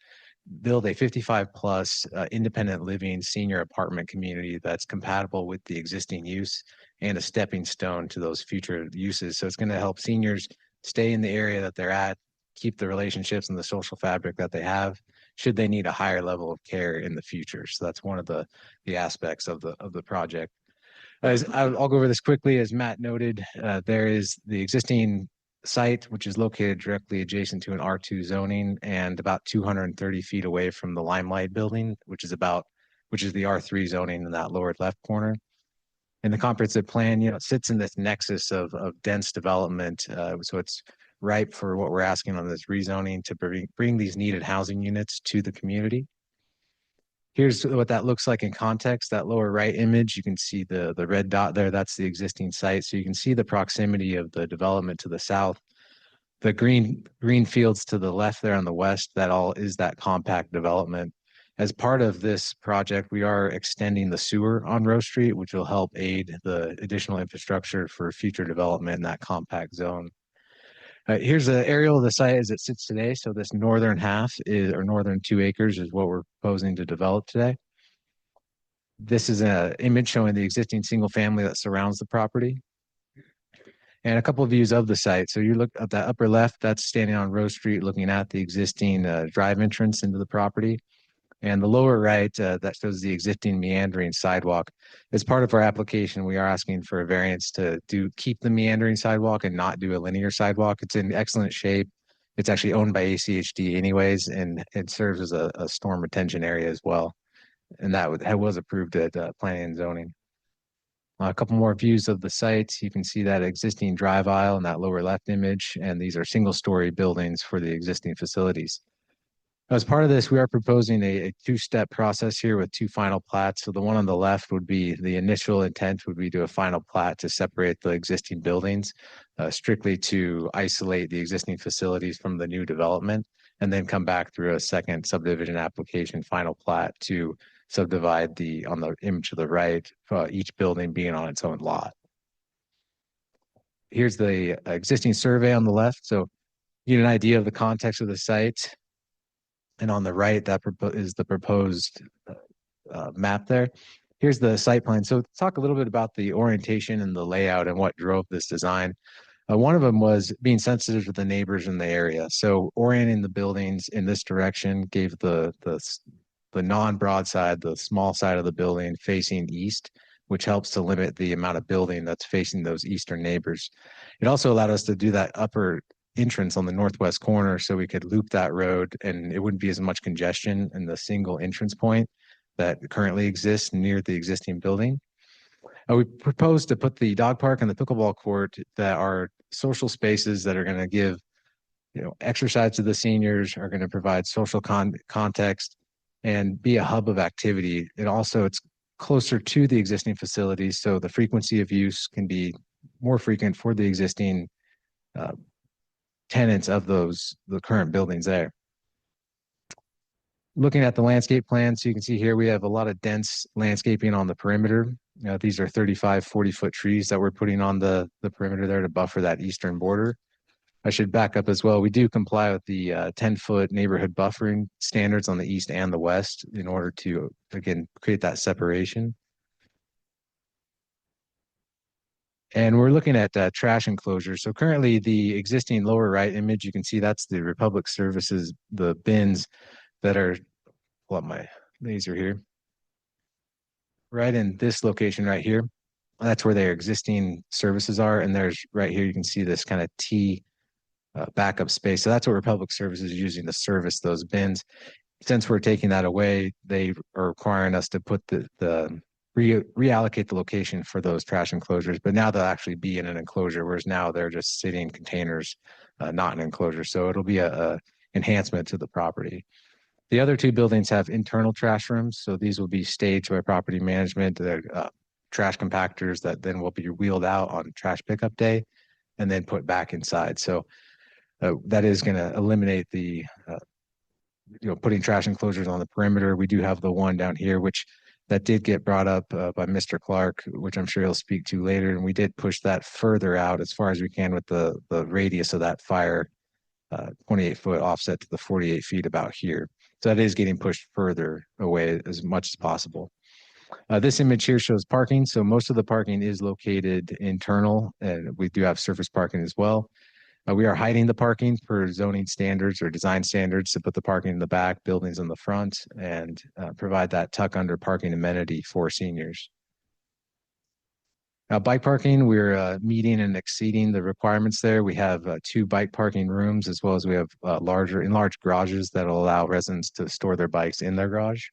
build a 55 plus independent living senior apartment community that's compatible with the existing use and a stepping stone to those future uses. So it's going to help seniors stay in the area that they're at, keep the relationships and the social fabric that they have, should they need a higher level of care in the future. So that's one of the aspects of the project. As I'll go over this quickly. As Matt noted, there is the existing site, which is located directly adjacent to an R2 zoning and about 230 feet away from the Limelight building, which is the R3 zoning in that lower left corner. And the comprehensive plan, it sits in this nexus of dense development. So it's ripe for what we're asking on this rezoning to bring these needed housing units to the community. Here's what that looks like in context. That lower right image, you can see the red dot there. That's the existing site. So you can see the proximity of the development to the south. The green fields to the left there on the west, that all is that compact development. As part of this project, we are extending the sewer on Rose Street, which will help aid the additional infrastructure for future development in that compact zone. Here's an aerial of the site as it sits today. So this northern half or northern 2 acres is what we're proposing to develop today. This is an image showing the existing single family that surrounds the property. And a couple of views of the site. So you look at that upper left, that's standing on Rose Street looking at the existing drive entrance into the property. And the lower right, that shows the existing meandering sidewalk. As part of our application, we are asking for a variance to keep the meandering sidewalk and not do a linear sidewalk. It's in excellent shape. It's actually owned by ACHD anyways, and it serves as a storm retention area as well. And that was approved at Planning and Zoning. A couple more views of the site. You can see that existing drive aisle in that lower left image, and these are single-story buildings for the existing facilities. As part of this, we are proposing a 2-step process here with 2 final plats. So the one on the left would be, the initial intent would be to a final plat to separate the existing buildings, strictly to isolate the existing facilities from the new development, and then come back through a second subdivision application final plat to subdivide on the image to the right, each building being on its own lot. Here's the existing survey on the left. So you get an idea of the context of the site. And on the right, that is the proposed map there. Here's the site plan. So talk a little bit about the orientation and the layout and what drove this design. One of them was being sensitive to the neighbors in the area. So orienting the buildings in this direction gave the non-broadside, the small side of the building facing east, which helps to limit the amount of building that's facing those eastern neighbors. It also allowed us to do that upper entrance on the northwest corner so we could loop that road and it wouldn't be as much congestion in the single entrance point that currently exists near the existing building. We propose to put the dog park and the pickleball court that are social spaces that are going to give exercise to the seniors, are going to provide social context and be a hub of activity. And also it's closer to the existing facilities, so the frequency of use can be more frequent for the existing tenants of the current buildings there. Looking at the landscape plan, so you can see here we have a lot of dense landscaping on the perimeter. These are 35, 40-foot trees that we're putting on the perimeter there to buffer that eastern border. I should back up as well. We do comply with the 10-foot neighborhood buffering standards on the east and the west in order to, again, create that separation. And we're looking at trash enclosures. So currently the existing lower right image, you can see that's the Republic Services, the bins that are, pull up my laser here. Right in this location right here, that's where their existing services are. And there's right here, you can see this kind of T backup space. So that's what Republic Services is using to service those bins. Since we're taking that away, they are requiring us to put reallocate the location for those trash enclosures, but now they'll actually be in an enclosure, whereas now they're just sitting in containers, not an enclosure. So it'll be a enhancement to the property. The other two buildings have internal trash rooms, so these will be staged by property management. They're trash compactors that then will be wheeled out on trash pickup day and then put back inside. So that is going to eliminate the putting trash enclosures on the perimeter. We do have the one down here, which that did get brought up by Mr. Clark, which I'm sure he'll speak to later. And we did push that further out as far as we can with the radius of that fire, 28-foot offset to the 48 feet about here. So that is getting pushed further away as much as possible. This image here shows parking. So most of the parking is located internal, and we do have surface parking as well. We are hiding the parking per zoning standards or design standards to put the parking in the back, buildings in the front, and provide that tuck under parking amenity for seniors. Now, bike parking, we're meeting and exceeding the requirements there. We have 2 bike parking rooms, as well as we have enlarged garages that will allow residents to store their bikes in their garage.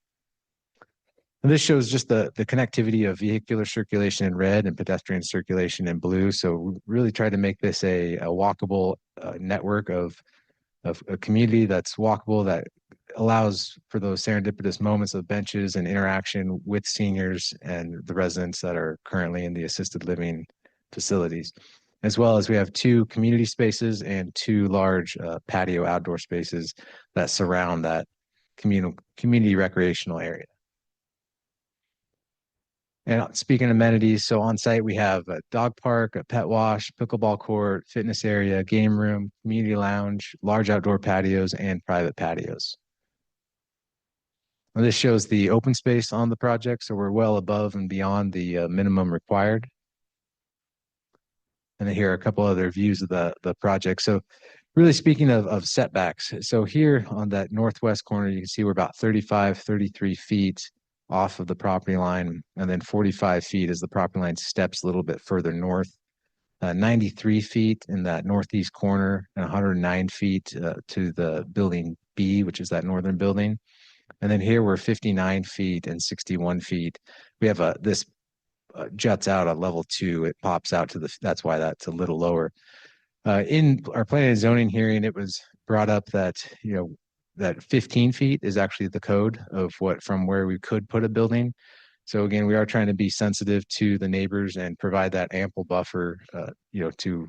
And this shows just the connectivity of vehicular circulation in red and pedestrian circulation in blue. So we really try to make this a walkable network of a community that's walkable, that allows for those serendipitous moments of benches and interaction with seniors and the residents that are currently in the assisted living facilities. As well as we have 2 community spaces and 2 large patio outdoor spaces that surround that community recreational area. And speaking of amenities, so on site, we have a dog park, a pet wash, pickleball court, fitness area, game room, community lounge, large outdoor patios, and private patios. And this shows the open space on the project, so we're well above and beyond the minimum required. And then here are a couple other views of the project. So really speaking of setbacks, so here on that northwest corner, you can see we're about 33 feet off of the property line, and then 45 feet as the property line steps a little bit further north, 93 feet in that northeast corner, and 109 feet to the building B, which is that northern building. And then here we're 59 feet and 61 feet. We have this juts out at level 2. It pops out to that's why that's a little lower. In our planning and zoning hearing, it was brought up that, that 15 feet is actually the code of from where we could put a building. So again, we are trying to be sensitive to the neighbors and provide that ample buffer, to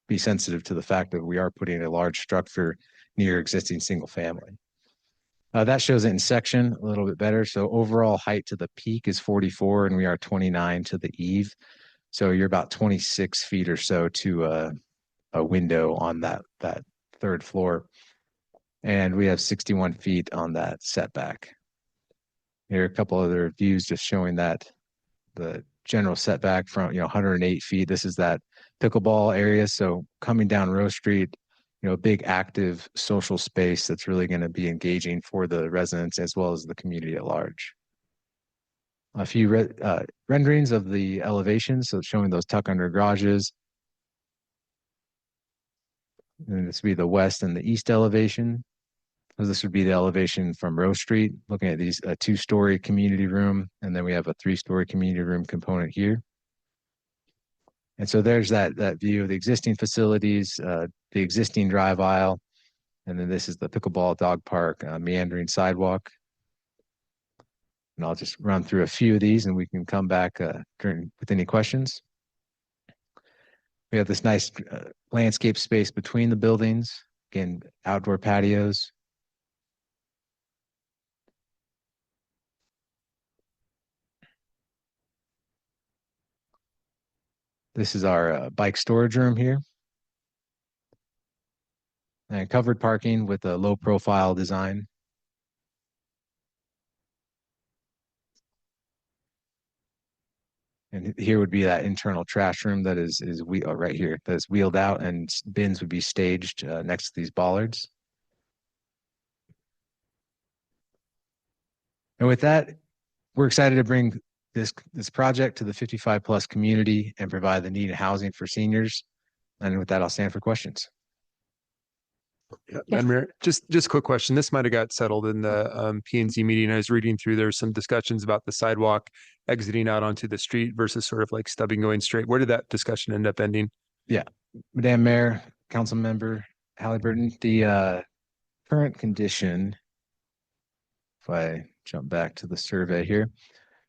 be sensitive to the fact that we are putting a large structure near existing single family. That shows it in section a little bit better. So overall height to the peak is 44, and we are 29 to the eave. So you're about 26 feet or so to a window on that 3rd floor. And we have 61 feet on that setback. Here are a couple other views just showing that the general setback from 108 feet. This is that pickleball area. So coming down Rose Street, a big active social space that's really going to be engaging for the residents as well as the community at large. A few renderings of the elevations, so showing those tuck under garages. And this would be the west and the east elevation. So this would be the elevation from Rose Street, looking at these 2-story community room, and then we have a 3-story community room component here. And so there's that view of the existing facilities, the existing drive aisle, and then this is the pickleball dog park, meandering sidewalk. And I'll just run through a few of these, and we can come back with any questions. We have this nice landscape space between the buildings, again, outdoor patios. This is our bike storage room here. And covered parking with a low profile design. And here would be that internal trash room that is right here, that is wheeled out, and bins would be staged next to these bollards. And with that, we're excited to bring this project to the 55+ community and provide the needed housing for seniors. And with that, I'll stand for questions. Yeah, Madam Mayor, just a quick question. This might have got settled in the P&Z meeting. I was reading through, there's some discussions about the sidewalk exiting out onto the street versus sort of like stubbing going straight. Where did that discussion end up ending? Yeah, Madam Mayor, Council Member Halliburton, the current condition, if I jump back to the survey here,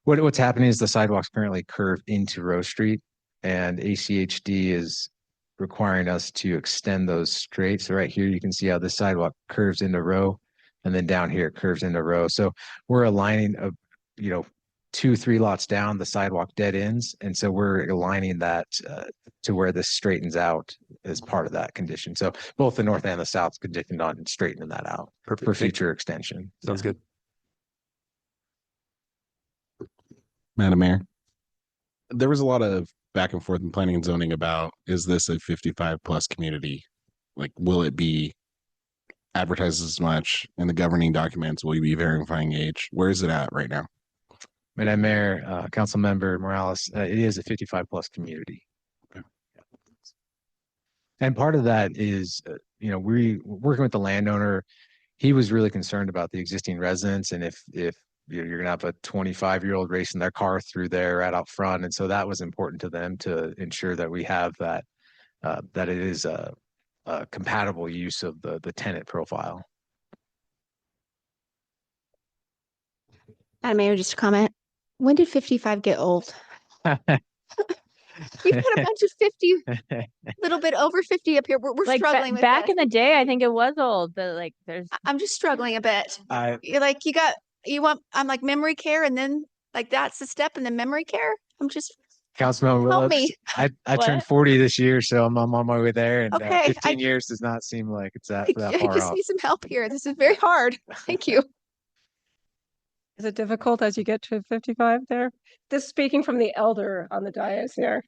what's happening is the sidewalks currently curve into Rose Street, and ACHD is requiring us to extend those straight. So right here, you can see how this sidewalk curves into Row, and then down here it curves into Row. So we're aligning, 2-3 lots down, the sidewalk dead ends, and so we're aligning that to where this straightens out as part of that condition. So both the north and the south conditioned on straightening that out. Perfect. For future extension. Sounds good. Madam Mayor, there was a lot of back and forth in planning and zoning about, is this a 55+ community? Like, will it be advertised as much in the governing documents? Will you be verifying age? Where is it at right now? Madam Mayor, Council Member Morales, it is a 55+ community. Okay. And part of that is, we're working with the landowner. He was really concerned about the existing residents, and if you're gonna have a 25-year-old racing their car through there right out front. And so that was important to them to ensure that we have that, that it is a compatible use of the tenant profile. Madam Mayor, just a comment. When did 55 get old? We've got a bunch of 50, little bit over 50 up here. We're Like struggling with back that. in the day, I think it was old, but like there's I'm just struggling a bit. I- I'm like memory care, and then like that's the step, and then memory care. I'm just Councilman help Willips, me. I turned 40 this year, so I'm on my way there. And Okay, 15 years does not seem like it's that I far just off. need some help here. This is very hard. Thank you. Is it difficult as you get to 55 there? This speaking from the elder on the dais here.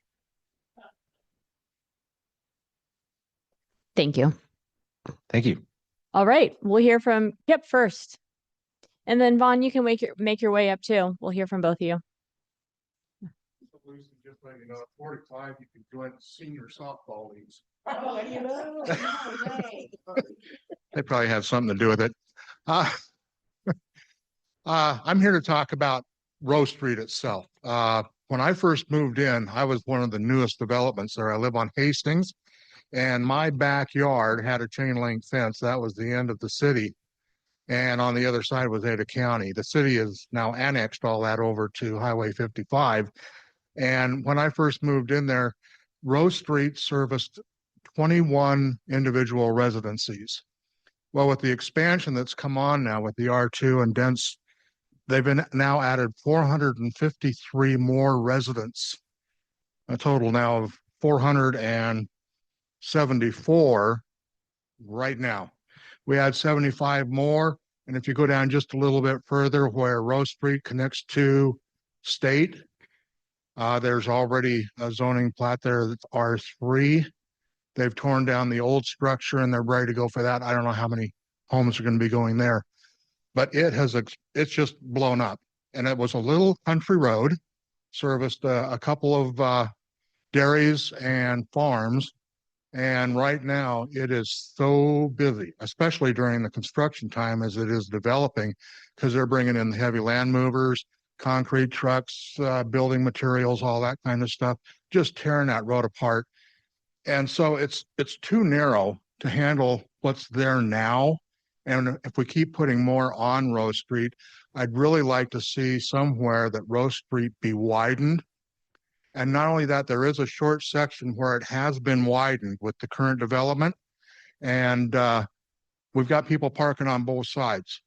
Thank you. Thank you. All right, we'll hear from Kip first. And then Vaughn, you can make your way up too. We'll hear from both of you. Just letting you know, at 45, you can join the senior softball leagues. They probably have something to do with it. I'm here to talk about Rose Street itself. When I first moved in, I was one of the newest developments there. I live on Hastings, and my backyard had a chain link fence. That was the end of the city. And on the other side was Ada County. The city has now annexed all that over to Highway 55. And when I first moved in there, Rose Street serviced 21 individual residencies. Well, with the expansion that's come on now with the R2 and dense, they've been now added 453 more residents, a total now of 474 right now. We had 75 more. And if you go down just a little bit further where Rose Street connects to State, there's already a zoning plat there that's R3. They've torn down the old structure and they're ready to go for that. I don't know how many homes are going to be going there, but it's just blown up. And it was a little country road, serviced a couple of dairies and farms. And right now it is so busy, especially during the construction time as it is developing, because they're bringing in the heavy land movers, concrete trucks, building materials, all that kind of stuff, just tearing that road apart. And so it's too narrow to handle what's there now. And if we keep putting more on Rose Street, I'd really like to see somewhere that Rose Street be widened. And not only that, there is a short section where it has been widened with the current development. And we've got people parking on both sides.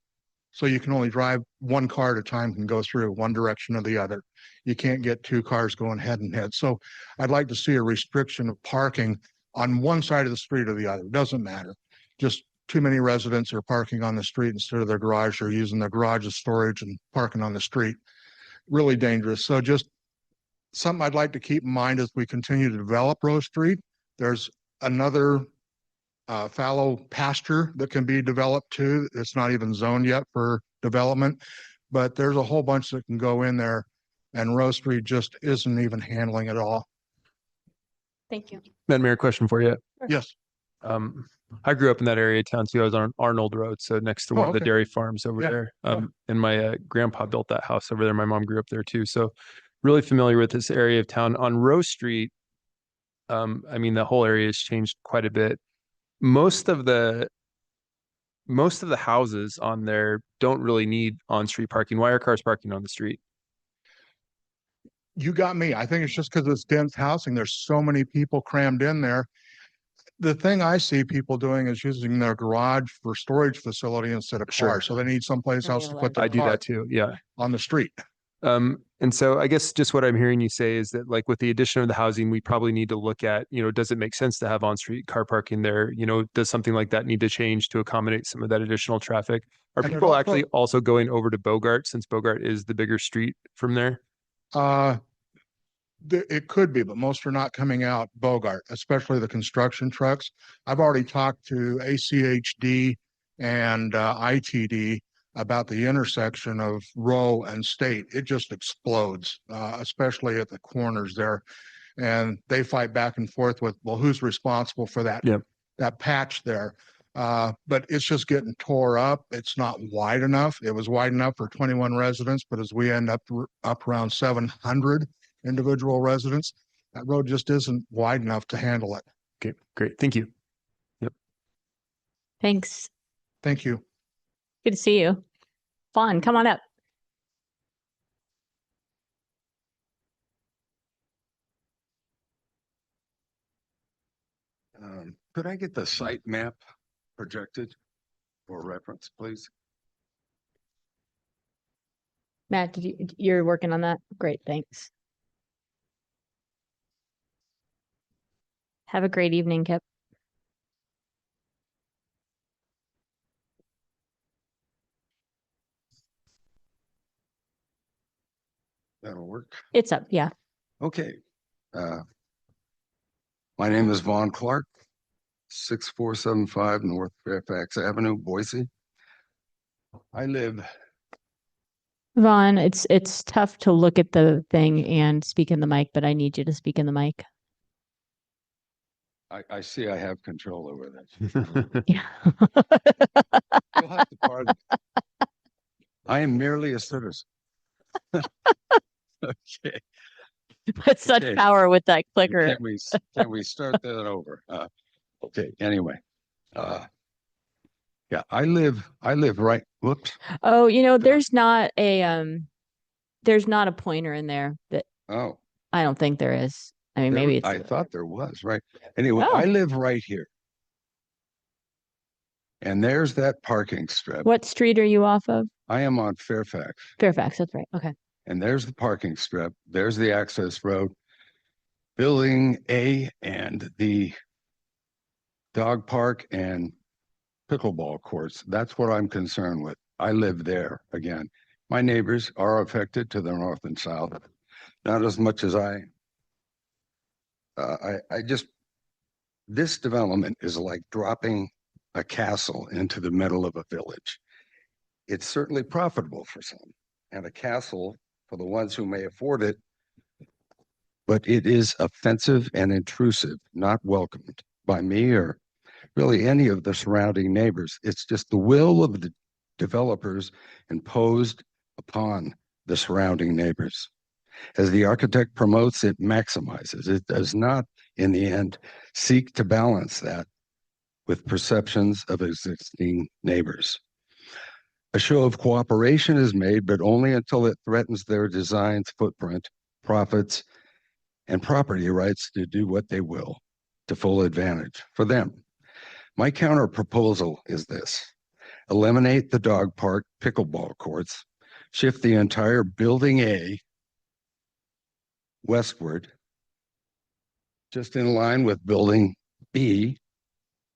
So you can only drive one car at a time, can go through one direction or the other. You can't get two cars going head and head. So I'd like to see a restriction of parking on one side of the street or the other. It doesn't matter. Just too many residents are parking on the street instead of their garage, or using their garage as storage and parking on the street. Really dangerous. So just something I'd like to keep in mind as we continue to develop Rose Street. There's another fallow pasture that can be developed too. It's not even zoned yet for development, but there's a whole bunch that can go in there, and Rose Street just isn't even handling it all. Thank you. Madam Mayor, question for you. Yes. I grew up in that area of town too. I was on Arnold Road, so next to one of the okay. dairy farms over Yeah, there. And my grandpa built that house over there. My mom grew up there too, so really familiar with this area of town. On Rose Street, I mean, the whole area has changed quite a bit. Most of the houses on there don't really need on-street parking. Why are cars parking on the street? You got me. I think it's just because it's dense housing. There's so many people crammed in there. The thing I see people doing is using their garage for storage facility instead of Sure. car. So they need someplace else to put their I do car that too. Yeah. on the street. And so I guess just what I'm hearing you say is that like with the addition of the housing, we probably need to look at, does it make sense to have on-street car parking there? Does something like that need to change to accommodate some of that additional traffic? Are And it people also- actually also going over to Bogart since Bogart is the bigger street from there? It could be, but most are not coming out Bogart, especially the construction trucks. I've already talked to ACHD and ITD about the intersection of Row and State. It just explodes, especially at the corners there. And they fight back and forth with, well, who's responsible for that, that patch there? But it's just getting tore up. It's not wide enough. It was wide enough for 21 residents, but as we end up around 700 individual residents, that road just isn't wide enough to handle it. Okay, great. Thank you. Yep. Thanks. Thank you. Good to see you. Fawn, come on up. Could I get the site map projected for reference, please? Matt, you're working on that? Great, thanks. Have a great evening, Kip. That'll work. It's up, yeah. Okay. My name is Vaughn Clark, 6475 North Fairfax Avenue, Boise. I live. Vaughn, it's tough to look at the thing and speak in the mic, but I need you to speak in the mic. I see I have control over this. Yeah. You'll have to pardon. I am merely a citizen. Okay. Put such Okay. power with that clicker. Can we start that over? Okay, anyway. Yeah, I live right, whoops. Oh, there's not a pointer in there that Oh. I don't think there is. I mean, maybe it's I thought there was, right? Anyway, Oh. I live right here. And there's that parking strip. What street are you off of? I am on Fairfax. Fairfax, that's right. Okay. And there's the parking strip. There's the access road. Building A and the dog park and pickleball courts. That's what I'm concerned with. I live there again. My neighbors are affected to the north and south. Not as much as this development is like dropping a castle into the middle of a village. It's certainly profitable for some and a castle for the ones who may afford it, but it is offensive and intrusive, not welcomed by me or really any of the surrounding neighbors. It's just the will of the developers imposed upon the surrounding neighbors. As the architect promotes, it maximizes. It does not, in the end, seek to balance that with perceptions of existing neighbors. A show of cooperation is made, but only until it threatens their design's footprint, profits, and property rights to do what they will to full advantage for them. My counter proposal is this: eliminate the dog park pickleball courts, shift the entire building A westward, just in line with building B,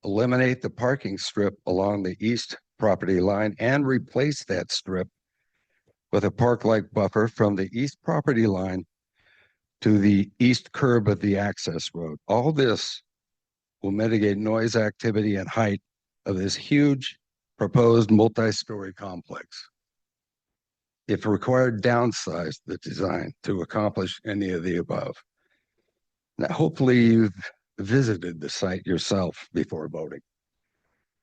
eliminate the parking strip along the east property line and replace that strip with a park-like buffer from the east property line to the east curb of the access road. All this will mitigate noise, activity, and height of this huge proposed multi-story complex. If required, downsize the design to accomplish any of the above. Now, hopefully you've visited the site yourself before voting.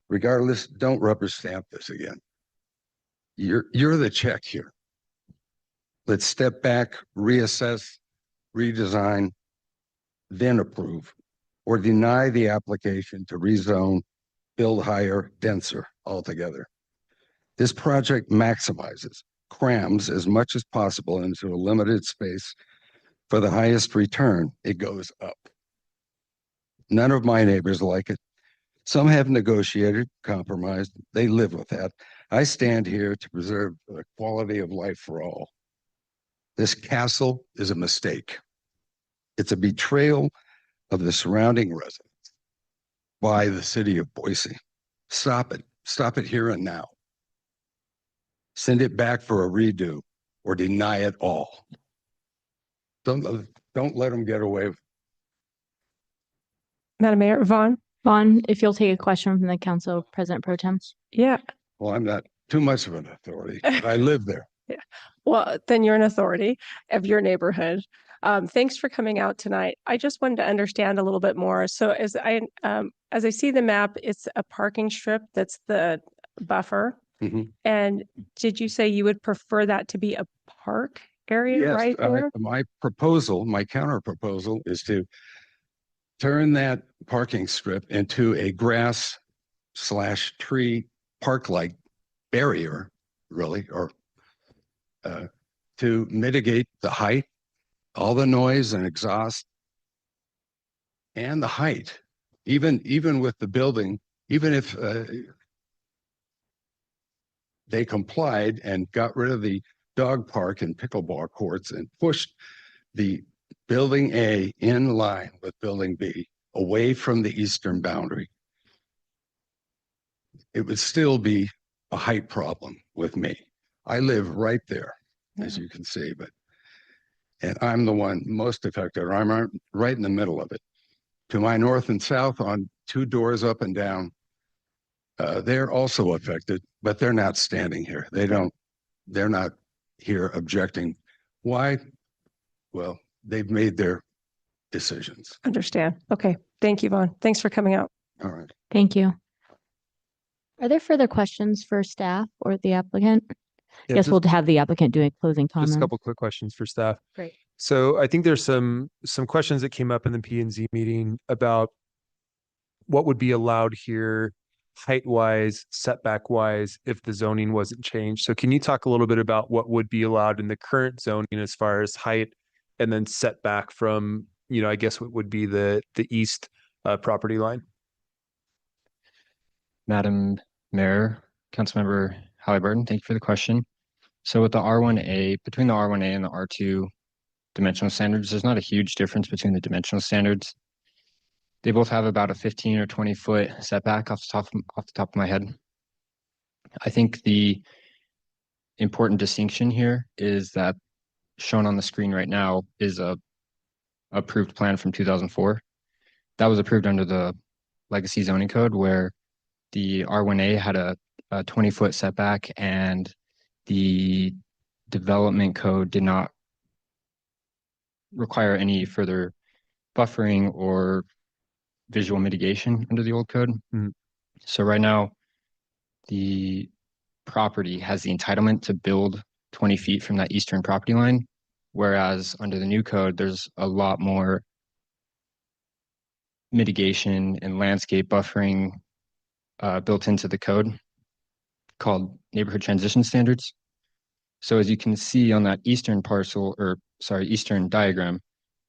Regardless, don't rubber stamp this again. You're the check here. Let's step back, reassess, redesign, then approve, or deny the application to rezone, build higher, denser altogether. This project maximizes, crams as much as possible into a limited space. For the highest return, it goes up. None of my neighbors like it. Some have negotiated, compromised. They live with that. I stand here to preserve the quality of life for all. This castle is a mistake. It's a betrayal of the surrounding residents by the city of Boise. Stop it. Stop it here and now. Send it back for a redo or deny it all. Don't let them get away with it. Madam Mayor, Vaughn? Vaughn, if you'll take a question from the Council President Pro Tem. Yeah. Well, I'm not too much of an authority, but I live there. Yeah. Well, then you're an authority of your neighborhood. Thanks for coming out tonight. I just wanted to understand a little bit more. So as I see the map, it's a parking strip that's the buffer. Mhm. And did you say you would prefer that to be a park area Yes, right there? my proposal, my counter proposal is to turn that parking strip into a grass / tree park-like barrier, really, or to mitigate the height, all the noise and exhaust, and the height. Even with the building, even if they complied and got rid of the dog park and pickleball courts and pushed the building A in line with building B away from the eastern boundary, it would still be a height problem with me. I live right there, as you can see, and I'm the one most affected. I'm right in the middle of it. To my north and south, on 2 doors up and down, they're also affected, but they're not standing here. They're not here objecting. Why? Well, they've made their decisions. Understand. Okay. Thank you, Vaughn. Thanks for coming out. All right. Thank you. Are there further questions for staff or the applicant? Yeah, Guess just- we'll have the applicant doing closing comments. Just a couple quick questions for staff. Great. So I think there's some questions that came up in the P&Z meeting about what would be allowed here height wise, setback wise, if the zoning wasn't changed. So can you talk a little bit about what would be allowed in the current zoning as far as height and then setback from, I guess what would be the east property line? Madam Mayor, Councilmember Halliburton, thank you for the question. So with the R1A, between the R1A and the R2 dimensional standards, there's not a huge difference between the dimensional standards. They both have about a 15 or 20 foot setback off the top of my head. I think the important distinction here is that shown on the screen right now is a approved plan from 2004. That was approved under the legacy zoning code where the R1A had a 20-foot setback and the development code did not require any further buffering or visual mitigation under the old code. So right now, the property has the entitlement to build 20 feet from that eastern property line, whereas under the new code, there's a lot more mitigation and landscape buffering built into the code called neighborhood transition standards. So as you can see on that eastern eastern diagram,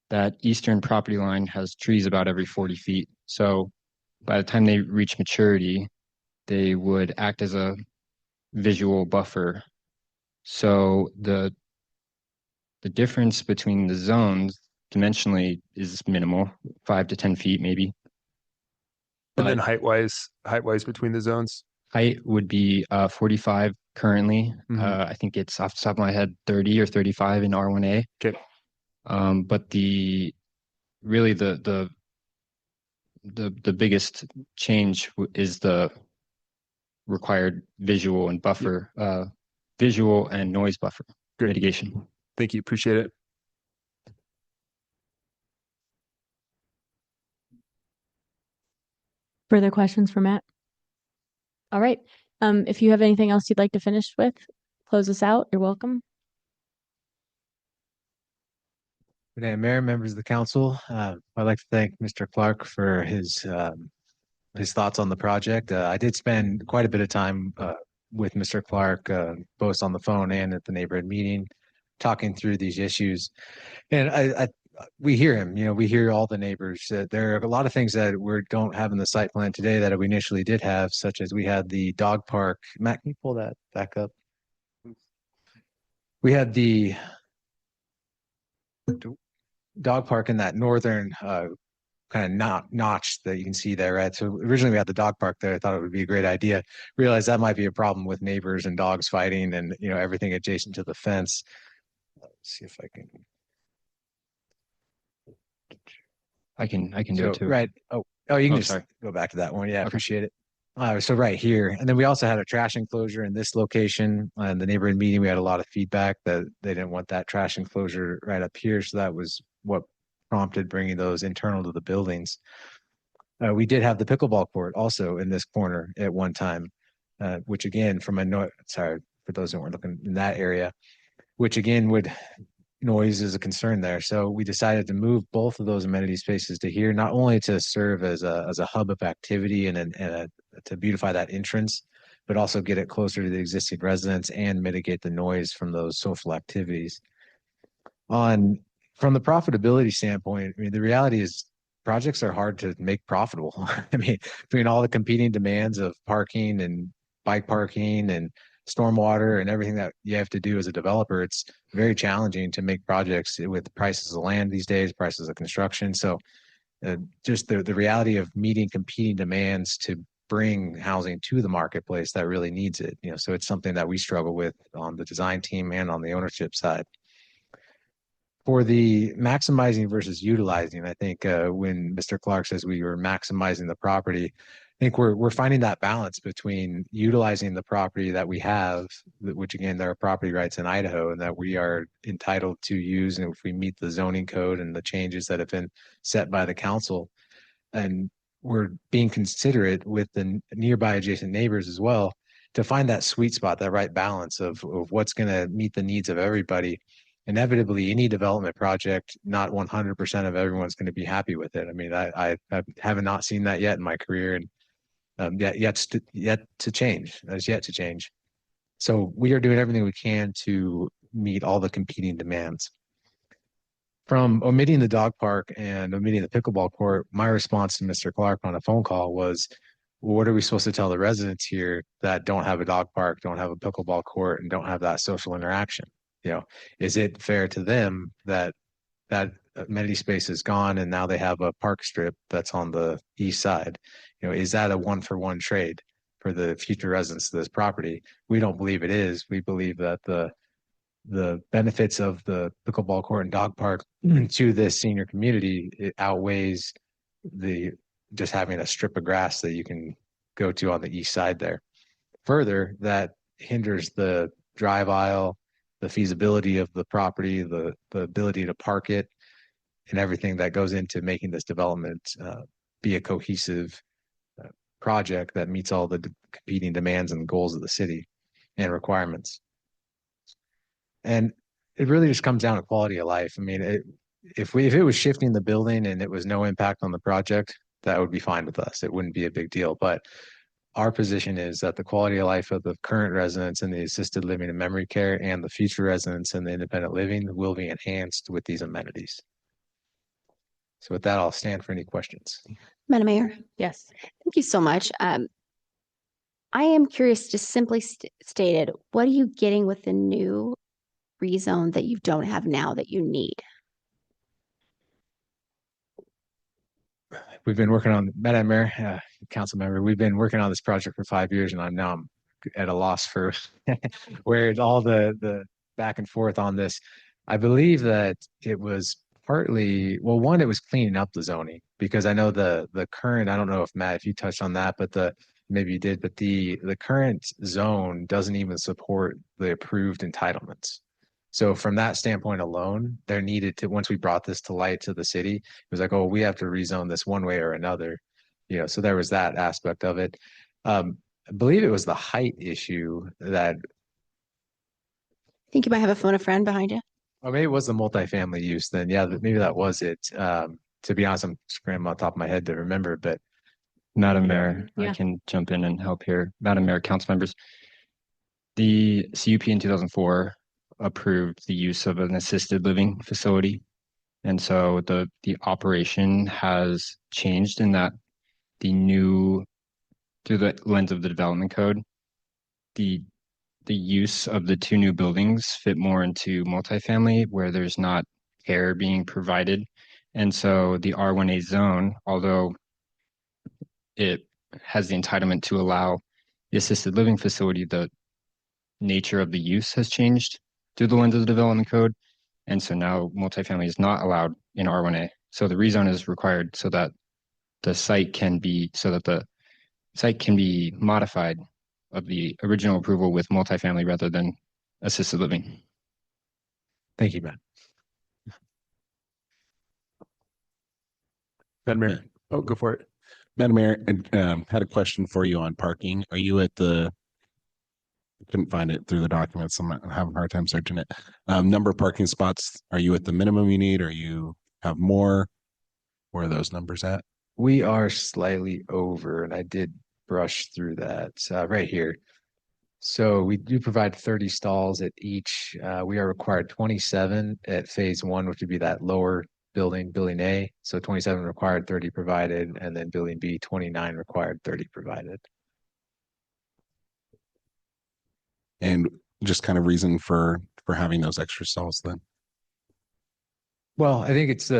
that eastern property line has trees about every 40 feet. So by the time they reach maturity, they would act as a visual buffer. So the difference between the zones dimensionally is minimal, 5 to 10 feet maybe. And then height wise between the zones? Height would be 45 currently. I think it's off the top of my head 30 or 35 in R1A. Okay. But really the biggest change is the required visual and visual and noise buffer mitigation. Thank you. Appreciate it. Further questions for Matt? All right. If you have anything else you'd like to finish with, close us out. You're welcome. Good day, Mayor, members of the council. I'd like to thank Mr. Clark for his thoughts on the project. I did spend quite a bit of time with Mr. Clark, both on the phone and at the neighborhood meeting, talking through these issues. And we hear him, we hear all the neighbors. There are a lot of things that we don't have in the site plan today that we initially did have, such as we had the dog park. Matt, can you pull that back up? We had the dog park in that northern kind of notch that you can see there, right? So originally we had the dog park there. I thought it would be a great idea. Realized that might be a problem with neighbors and dogs fighting and everything adjacent to the fence. Let's see if I can do it too. Right. Oh, you can just sorry. go back to that one. Yeah, Okay. appreciate it. So right here, and then we also had a trash enclosure in this location. In the neighborhood meeting, we had a lot of feedback that they didn't want that trash enclosure right up here. So that was what prompted bringing those internal to the buildings. We did have the pickleball court also in this corner at one time, which again, sorry for those who weren't looking in that area, which again noise is a concern there. So we decided to move both of those amenity spaces to here, not only to serve as a hub of activity and to beautify that entrance, but also get it closer to the existing residents and mitigate the noise from those social activities. From the profitability standpoint, I mean, the reality is projects are hard to make profitable. I mean, between all the competing demands of parking and bike parking and stormwater and everything that you have to do as a developer, it's very challenging to make projects with prices of land these days, prices of construction. So just the reality of meeting competing demands to bring housing to the marketplace that really needs it. So it's something that we struggle with on the design team and on the ownership side. For the maximizing versus utilizing, I think when Mr. Clark says we were maximizing the property, I think we're finding that balance between utilizing the property that we have, which again, there are property rights in Idaho and that we are entitled to use, and if we meet the zoning code and the changes that have been set by the council, and we're being considerate with the nearby adjacent neighbors as well to find that sweet spot, that right balance of what's going to meet the needs of everybody. Inevitably, any development project, not 100% of everyone's going to be happy with it. I mean, I haven't not seen that yet in my career, and yet to change. That's yet to change. So we are doing everything we can to meet all the competing demands. From omitting the dog park and omitting the pickleball court, my response to Mr. Clark on a phone call was, well, what are we supposed to tell the residents here that don't have a dog park, don't have a pickleball court, and don't have that social interaction? Is it fair to them that amenity space is gone and now they have a park strip that's on the east side? Is that a 1-for-1 trade for the future residents of this property? We don't believe it is. We believe that the benefits of the pickleball court and dog park to this senior community, it outweighs the just having a strip of grass that you can go to on the east side there. Further, that hinders the drive aisle, the feasibility of the property, the ability to park it, and everything that goes into making this development be a cohesive project that meets all the competing demands and goals of the city and requirements. And it really just comes down to quality of life. I mean, if it was shifting the building and it was no impact on the project, that would be fine with us. It wouldn't be a big deal. But our position is that the quality of life of the current residents in the assisted living and memory care and the future residents in the independent living will be enhanced with these amenities. So with that, I'll stand for any questions. Madam Mayor. Yes. Thank you so much. I am curious, just simply stated, what are you getting with the new rezone that you don't have now that you need? We've been working on, Madam Mayor, council member, we've been working on this project for 5 years, and I'm at a loss for where all the back and forth on this. I believe that it was partly, well, one, it was cleaning up the zoning because I know the current, I don't know if Matt, if you touched on that, but maybe you did, but the current zone doesn't even support the approved entitlements. So from that standpoint alone, there needed to, once we brought this to light to the city, it was like, oh, we have to rezone this one way or another. So there was that aspect of it. I believe it was the height issue that, I think you might have a phone a friend behind you. or maybe it was the multifamily use then. Yeah, maybe that was it. To be honest, I'm scrambling on top of my head to remember, but Madam Yeah. Mayor, I Yeah. can jump in and help here. Madam Mayor, council members, the CUP in 2004 approved the use of an assisted living facility. And so the operation has changed in that through the lens of the development code, the use of the two new buildings fit more into multifamily where there's not care being provided. And so the R1A zone, although it has the entitlement to allow the assisted living facility, the nature of the use has changed through the lens of the development code. And so now multifamily is not allowed in R1A. So the rezone is required so that the site can be modified of the original approval with multifamily rather than assisted living. Thank you, Matt. Madam Mayor. Oh, go for it. Madam Mayor, had a question for you on parking. Are you at couldn't find it through the documents. I'm having a hard time searching it. Number of parking spots. Are you at the minimum you need? Or you have more? Where are those numbers at? We are slightly over, and I did brush through that right here. So we do provide 30 stalls at each. We are required 27 at phase one, which would be that lower building A. So 27 required, 30 provided, and then building B, 29 required, 30 provided. And just kind of reason for having those extra stalls then? Well, I think it's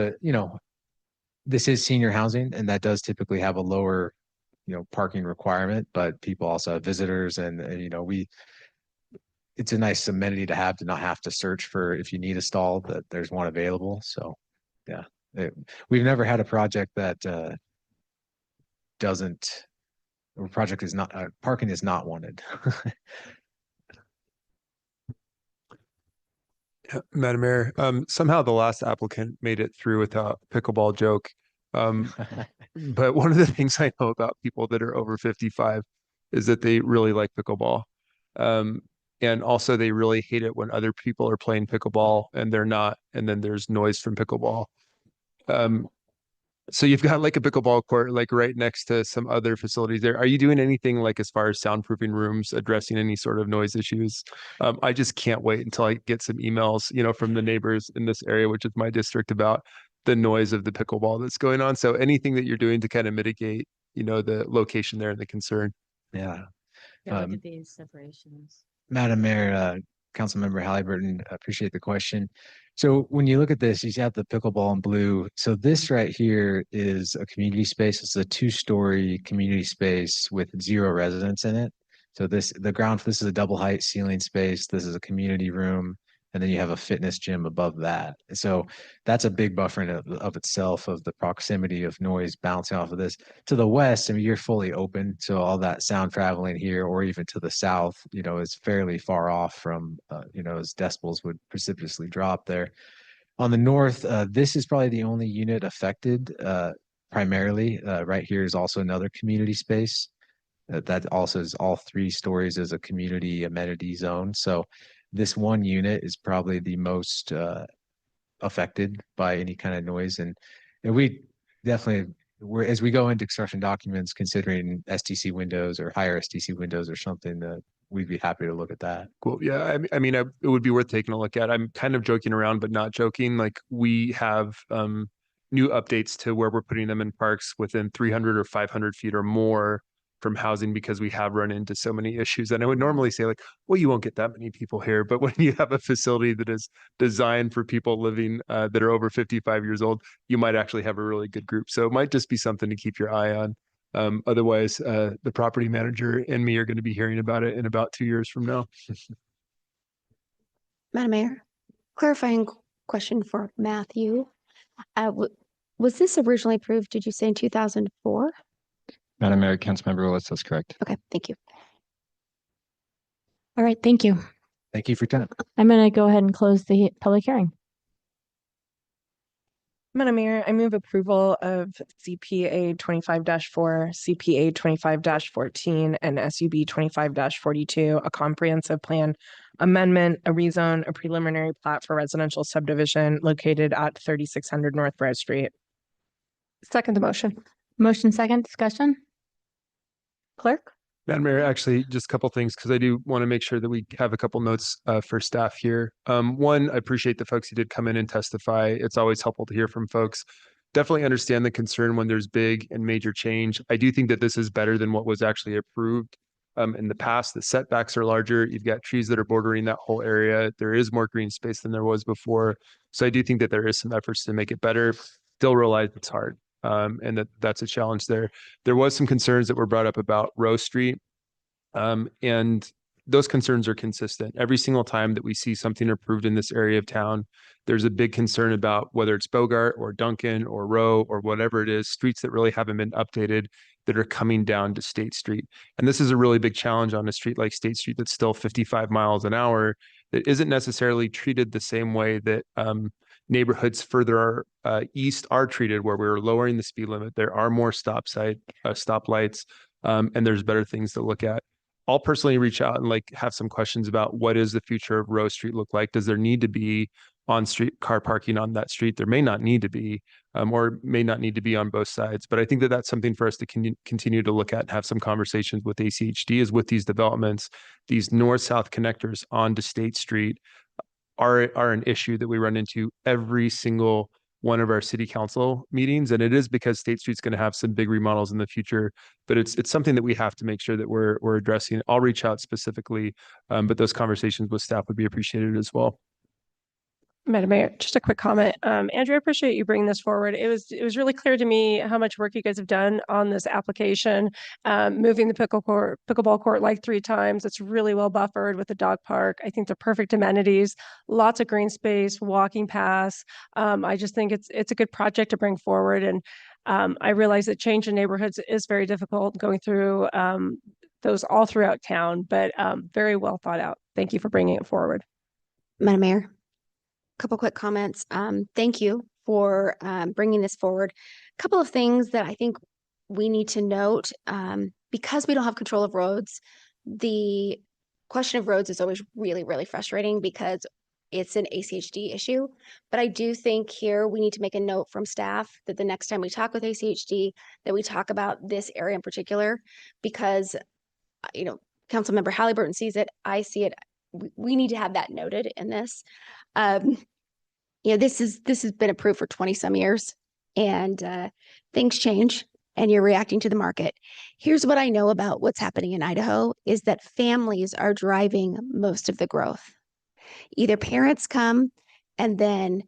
this is senior housing, and that does typically have a lower, parking requirement, but people also have visitors and it's a nice amenity to have to not have to search for if you need a stall that there's one available. So yeah, we've never had a project that parking is not wanted. Madam Mayor, somehow the last applicant made it through without a pickleball joke. But one of the things I know about people that are over 55 is that they really like pickleball. And also they really hate it when other people are playing pickleball and they're not, and then there's noise from pickleball. So you've got like a pickleball court like right next to some other facilities there. Are you doing anything like as far as soundproofing rooms, addressing any sort of noise issues? I just can't wait until I get some emails, from the neighbors in this area, which is my district, about the noise of the pickleball that's going on. So anything that you're doing to kind of mitigate, the location there and the concern. Yeah. Look at these separations. Madam Mayor, Councilmember Halliburton, appreciate the question. So when you look at this, you have the pickleball in blue. So this right here is a community space. It's a 2-story community space with 0 residents in it. So this is a double height ceiling space. This is a community room. And then you have a fitness gym above that. So that's a big buffer in of itself of the proximity of noise bouncing off of this. To the west, I mean, you're fully open. So all that sound traveling here, or even to the south, is fairly far off from, as decibels would precipitously drop there. On the north, this is probably the only unit affected primarily. Right here is also another community space. That also is all 3 stories as a community amenity zone. So this one unit is probably the most affected by any kind of noise. And we definitely, as we go into construction documents, considering STC windows or higher STC windows or something, that we'd be happy to look at that. Cool. Yeah. I mean, it would be worth taking a look at. I'm kind of joking around, but not joking. Like we have new updates to where we're putting them in parks within 300 or 500 feet or more from housing, because we have run into so many issues. And I would normally say like, well, you won't get that many people here. But when you have a facility that is designed for people living that are over 55 years old, you might actually have a really good group. So it might just be something to keep your eye on. Otherwise, the property manager and me are going to be hearing about it in about 2 years from now. Madam Mayor, Clarifying question for Matthew. Was this originally approved, did you say in 2004? Madam Mayor, Councilmember Willis, that's correct. Okay, thank you. All right, thank you. Thank you for your time. I'm going to go ahead and close the public hearing. Madam Mayor, I move approval of CPA 25-4, CPA 25-14, and SUB 25-42, a comprehensive plan amendment, a rezone, a preliminary plat for residential subdivision located at 3600 North Rose Street. Second the motion. Motion second, discussion? Clerk? Madam Mayor, actually, just a couple things, because I do want to make sure that we have a couple notes for staff here. One, I appreciate the folks who did come in and testify. It's always helpful to hear from folks. Definitely understand the concern when there's big and major change. I do think that this is better than what was actually approved in the past. The setbacks are larger. You've got trees that are bordering that whole area. There is more green space than there was before. So I do think that there is some efforts to make it better. Still realize it's hard. And that's a challenge there. There was some concerns that were brought up about Rose Street. And those concerns are consistent. Every single time that we see something approved in this area of town, there's a big concern about whether it's Bogart or Duncan or Rowe or whatever it is, streets that really haven't been updated that are coming down to State Street. And this is a really big challenge on a street like State Street that's still 55 miles an hour, that isn't necessarily treated the same way that neighborhoods further east are treated, where we're lowering the speed limit. There are more stoplights, and there's better things to look at. I'll personally reach out and have some questions about what is the future of Rose Street look like? Does there need to be on-street car parking on that street? There may not need to be, or may not need to be on both sides. But I think that that's something for us to continue to look at and have some conversations with ACHD is with these developments, these north-south connectors onto State Street are an issue that we run into every single one of our city council meetings. And it is because State Street's going to have some big remodels in the future, but it's something that we have to make sure that we're addressing. I'll reach out specifically, but those conversations with staff would be appreciated as well. Madam Mayor, just a quick comment. Andrew, I appreciate you bringing this forward. It was really clear to me how much work you guys have done on this application. Moving the pickleball court like 3 times. It's really well buffered with the dog park. I think they're perfect amenities, lots of green space, walking paths. I just think it's a good project to bring forward. And I realize that change in neighborhoods is very difficult going through those all throughout town, but very well thought out. Thank you for bringing it forward. Madam Mayor, couple quick comments. Thank you for bringing this forward. A couple of things that I think we need to note. Because we don't have control of roads, the question of roads is always really, really frustrating because it's an ACHD issue. But I do think here we need to make a note from staff that the next time we talk with ACHD, that we talk about this area in particular, because, Councilmember Halliburton sees it, I see it. We need to have that noted in this. This has been approved for 20 some years, and things change and you're reacting to the market. Here's what I know about what's happening in Idaho is that families are driving most of the growth. Either parents come and then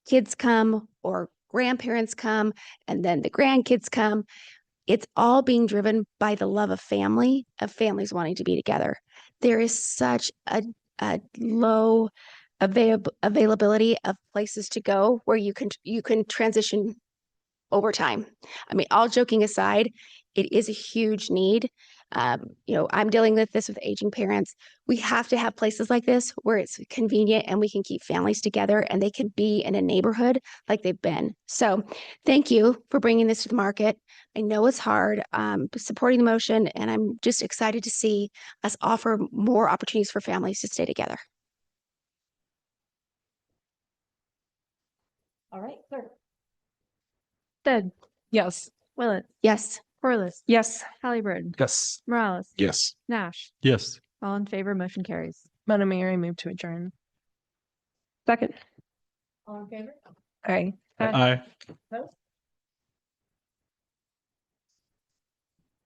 kids come, or grandparents come and then the grandkids come. It's all being driven by the love of family, of families wanting to be together. There is such a low availability of places to go where you can transition over time. I mean, all joking aside, it is a huge need. I'm dealing with this with aging parents. We have to have places like this where it's convenient and we can keep families together and they can be in a neighborhood like they've been. So thank you for bringing this to the market. I know it's hard, supporting the motion, and I'm just excited to see us offer more opportunities for families to stay together. All right, clerk. Stead. Yes. Willett. Yes. Corliss. Yes. Halliburton. Yes. Morales. Yes. Nash. Yes. All in favor, motion carries. Madam Mayor, I move to adjourn. Second. All in favor? Aye. Aye. Opposed?